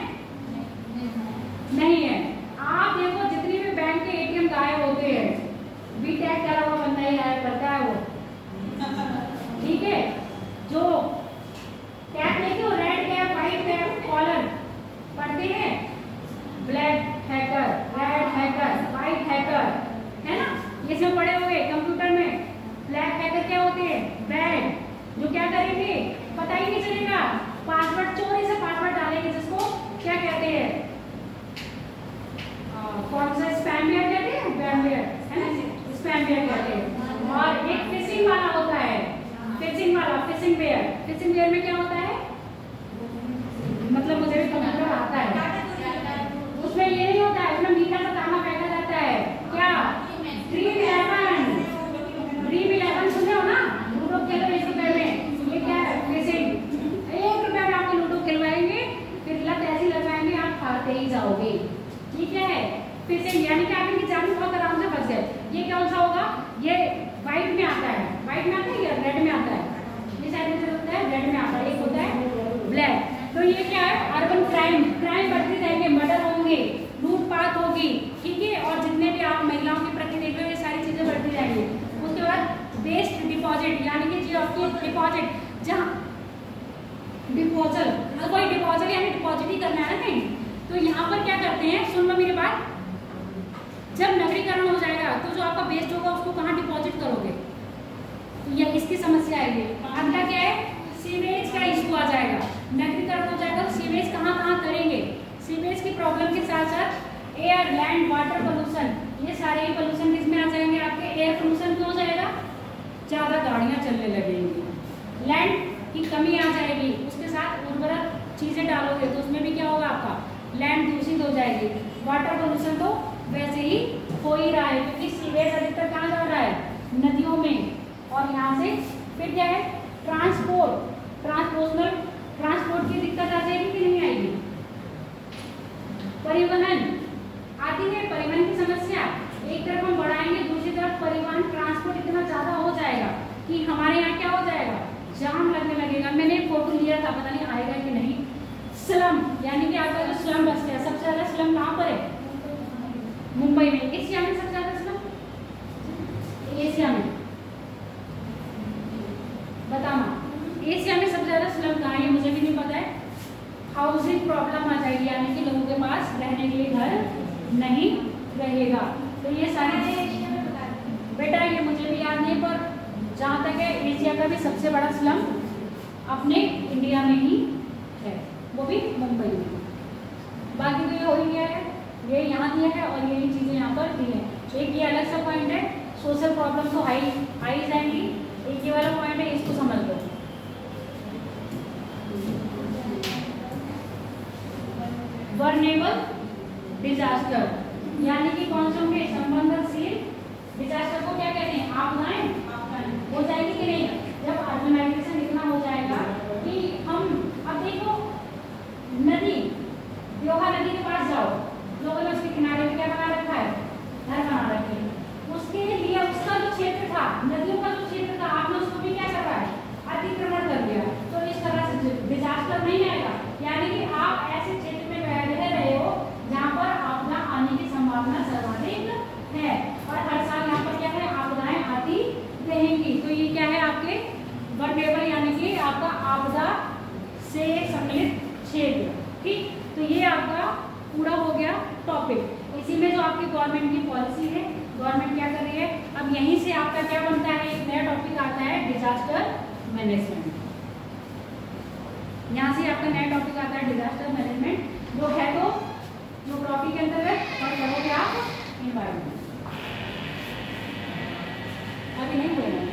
Speaker 1: नहीं है। आप देखो जितनी भी बैंक के एटीएम गायब होते हैं, बीटेक करा हुआ बंदा ही गायब करता है वो, ठीक है, जो कैप लेके वो red cap white cap collar पढ़ते हैं, black hacker, red hacker, white hacker, है ना, ये सब पढ़े हुए कंप्यूटर में। ब्लैक हैकर क्या होते हैं, बैड, जो क्या करेंगे पता ही नहीं चलेगा, पासवर्ड चोरी से पासवर्ड डालेंगे, जिसको क्या कहते हैं, कौन सा स्पैमवेयर कहते हैं, बैमवेयर है ना, स्पैमवेयर कहते हैं। और एक फिशिंग वाला होता है, फिशिंग वाला, फिशिंग वेयर, फिशिंग वेयर में क्या होता है, मतलब मुझे भी कंप्यूटर आता है, उसमें ये नहीं होता है, उसमें मीठा सा दाना फेंका जाता है, क्या ड्रीम 11 सुने हो ना, लूडो खेलो 1 रुपए में, ये क्या है फिशिंग, 1 रुपए में आपको लूडो खिलवाएंगे, फिर लत ऐसी लगाएंगे आप खाते ही जाओगे, ठीक है। फिशिंग यानी कि आप इनकी जान बहुत आराम से फंस गए। ये कौन सा होगा, ये व्हाइट में आता है, व्हाइट में आता है या रेड में आता है, ये शायद मुझे लगता है रेड में आता है, एक होता है ब्लैक। तो ये क्या है, अर्बन क्राइम, घटनाएं बढ़ती रहेंगी, मर्डर होंगे, लूटपाट होगी, ठीक है, और जितने भी आप महिलाओं के प्रति देख रहे हो ये सारी चीजें बढ़ती रहेंगी। उसके बाद वेस्ट डिपॉजिट, यानी कि जो आपकी डिपॉजिट जहाँ डिपॉजिट, कोई डिपॉजिट यानी डिपॉजिट ही करना है ना कहीं, तो यहाँ पर क्या करते हैं, सुन लो मेरी बात, जब नगरीकरण हो जाएगा तो जो आपका वेस्ट होगा उसको कहाँ डिपॉजिट करोगे, तो ये इसकी समस्या आएगी। अगला क्या है, सीवेज का इशू आ जाएगा। नगरीकरण हो जाएगा तो सीवेज कहाँ कहाँ करेंगे, सीवेज की प्रॉब्लम के साथ साथ एयर, लैंड, वाटर पोल्यूशन, ये सारे ही पोल्यूशन किसमें आ जाएंगे आपके, एयर पोल्यूशन क्यों हो जाएगा, ज़्यादा गाड़ियाँ चलने लगेंगी, लैंड की कमी आ जाएगी, उसके साथ उर्वरक चीज़ें डालोगे तो उसमें भी क्या होगा आपका, लैंड दूषित हो जाएगी। वाटर पोल्यूशन तो वैसे ही हो ही रहा है क्योंकि सीवेज अधिकतर कहाँ जा रहा है, नदियों में, और यहाँ से फिर क्या है, ट्रांसपोर्ट की दिक्कत आ जाएगी कि नहीं आएगी, परिवहन आती है, परिवहन की समस्या एक तरफ हम बढ़ाएंगे, दूसरी तरफ परिवहन ट्रांसपोर्ट इतना ज्यादा हो जाएगा कि हमारे यहाँ क्या हो जाएगा, जाम लगने लगेगा। मैंने एक फोटो लिया था, पता नहीं आएगा कि नहीं, स्लम यानी कि आपका जो स्लम बसते हैं, सबसे ज्यादा स्लम कहाँ पर है, मुंबई में। एशिया में सबसे ज्यादा स्लम, एशिया में बताना, एशिया में सबसे ज्यादा स्लम कहाँ है, मुझे भी नहीं पता है। हाउसिंग प्रॉब्लम आ जाएगी, यानी कि लोगों के पास रहने के लिए घर नहीं रहेगा। तो ये सारे बेटा ये मुझे भी याद नहीं, पर जहाँ तक है एशिया का भी सबसे बड़ा स्लम अपने इंडिया में ही है, वो भी मुंबई में। बाकी तो ये हो ही गया है, ये यहाँ दिया है और यही चीज़ें यहाँ पर दी है। एक ये अलग सा पॉइंट है, सोशल प्रॉब्लम तो हाई जाएंगी, एक ये वाला पॉइंट है, इसको समझ लो। वल्नरेबल डिजास्टर यानी कि कौन से होंगे, संवेदनशील डिजास्टर को क्या कहते हैं, आपदाएं हो जाएगी कि नहीं, जब अर्बनाइजेशन इतना हो जाएगा कि हम, अब देखो नदी, योगा नदी के पास जाओ, लोगों ने उसके किनारे पे क्या बना रखा है, घर बना रखे हैं, उसके लिए उसका जो क्षेत्र था, नदियों का जो क्षेत्र था, आपने उसको भी क्या कर रहा है, अतिक्रमण कर दिया। तो इस तरह से डिजास्टर नहीं आएगा, यानी कि आप ऐसे क्षेत्र में रह रहे हो जहाँ पर आपदा आने की संभावना सर्वाधिक है, और हर साल यहाँ पर क्या है, आपदाएं आती रहेंगी। तो ये क्या है आपके वल्नरेबल यानी कि आपका आपदा से सम्मिलित क्षेत्र, ठीक। तो ये आपका पूरा हो गया टॉपिक। इसी में जो आपकी गवर्नमेंट की पॉलिसी है, गवर्नमेंट क्या कर रही है, अब यहीं से आपका क्या बनता है, एक नया टॉपिक आता है डिजास्टर मैनेजमेंट। यहाँ से आपका नया टॉपिक आता है डिजास्टर मैनेजमेंट, जो है तो ज्योग्राफी के अंतर्गत, और करोगे आप एनवायरमेंट, अभी नहीं बोलेंगे।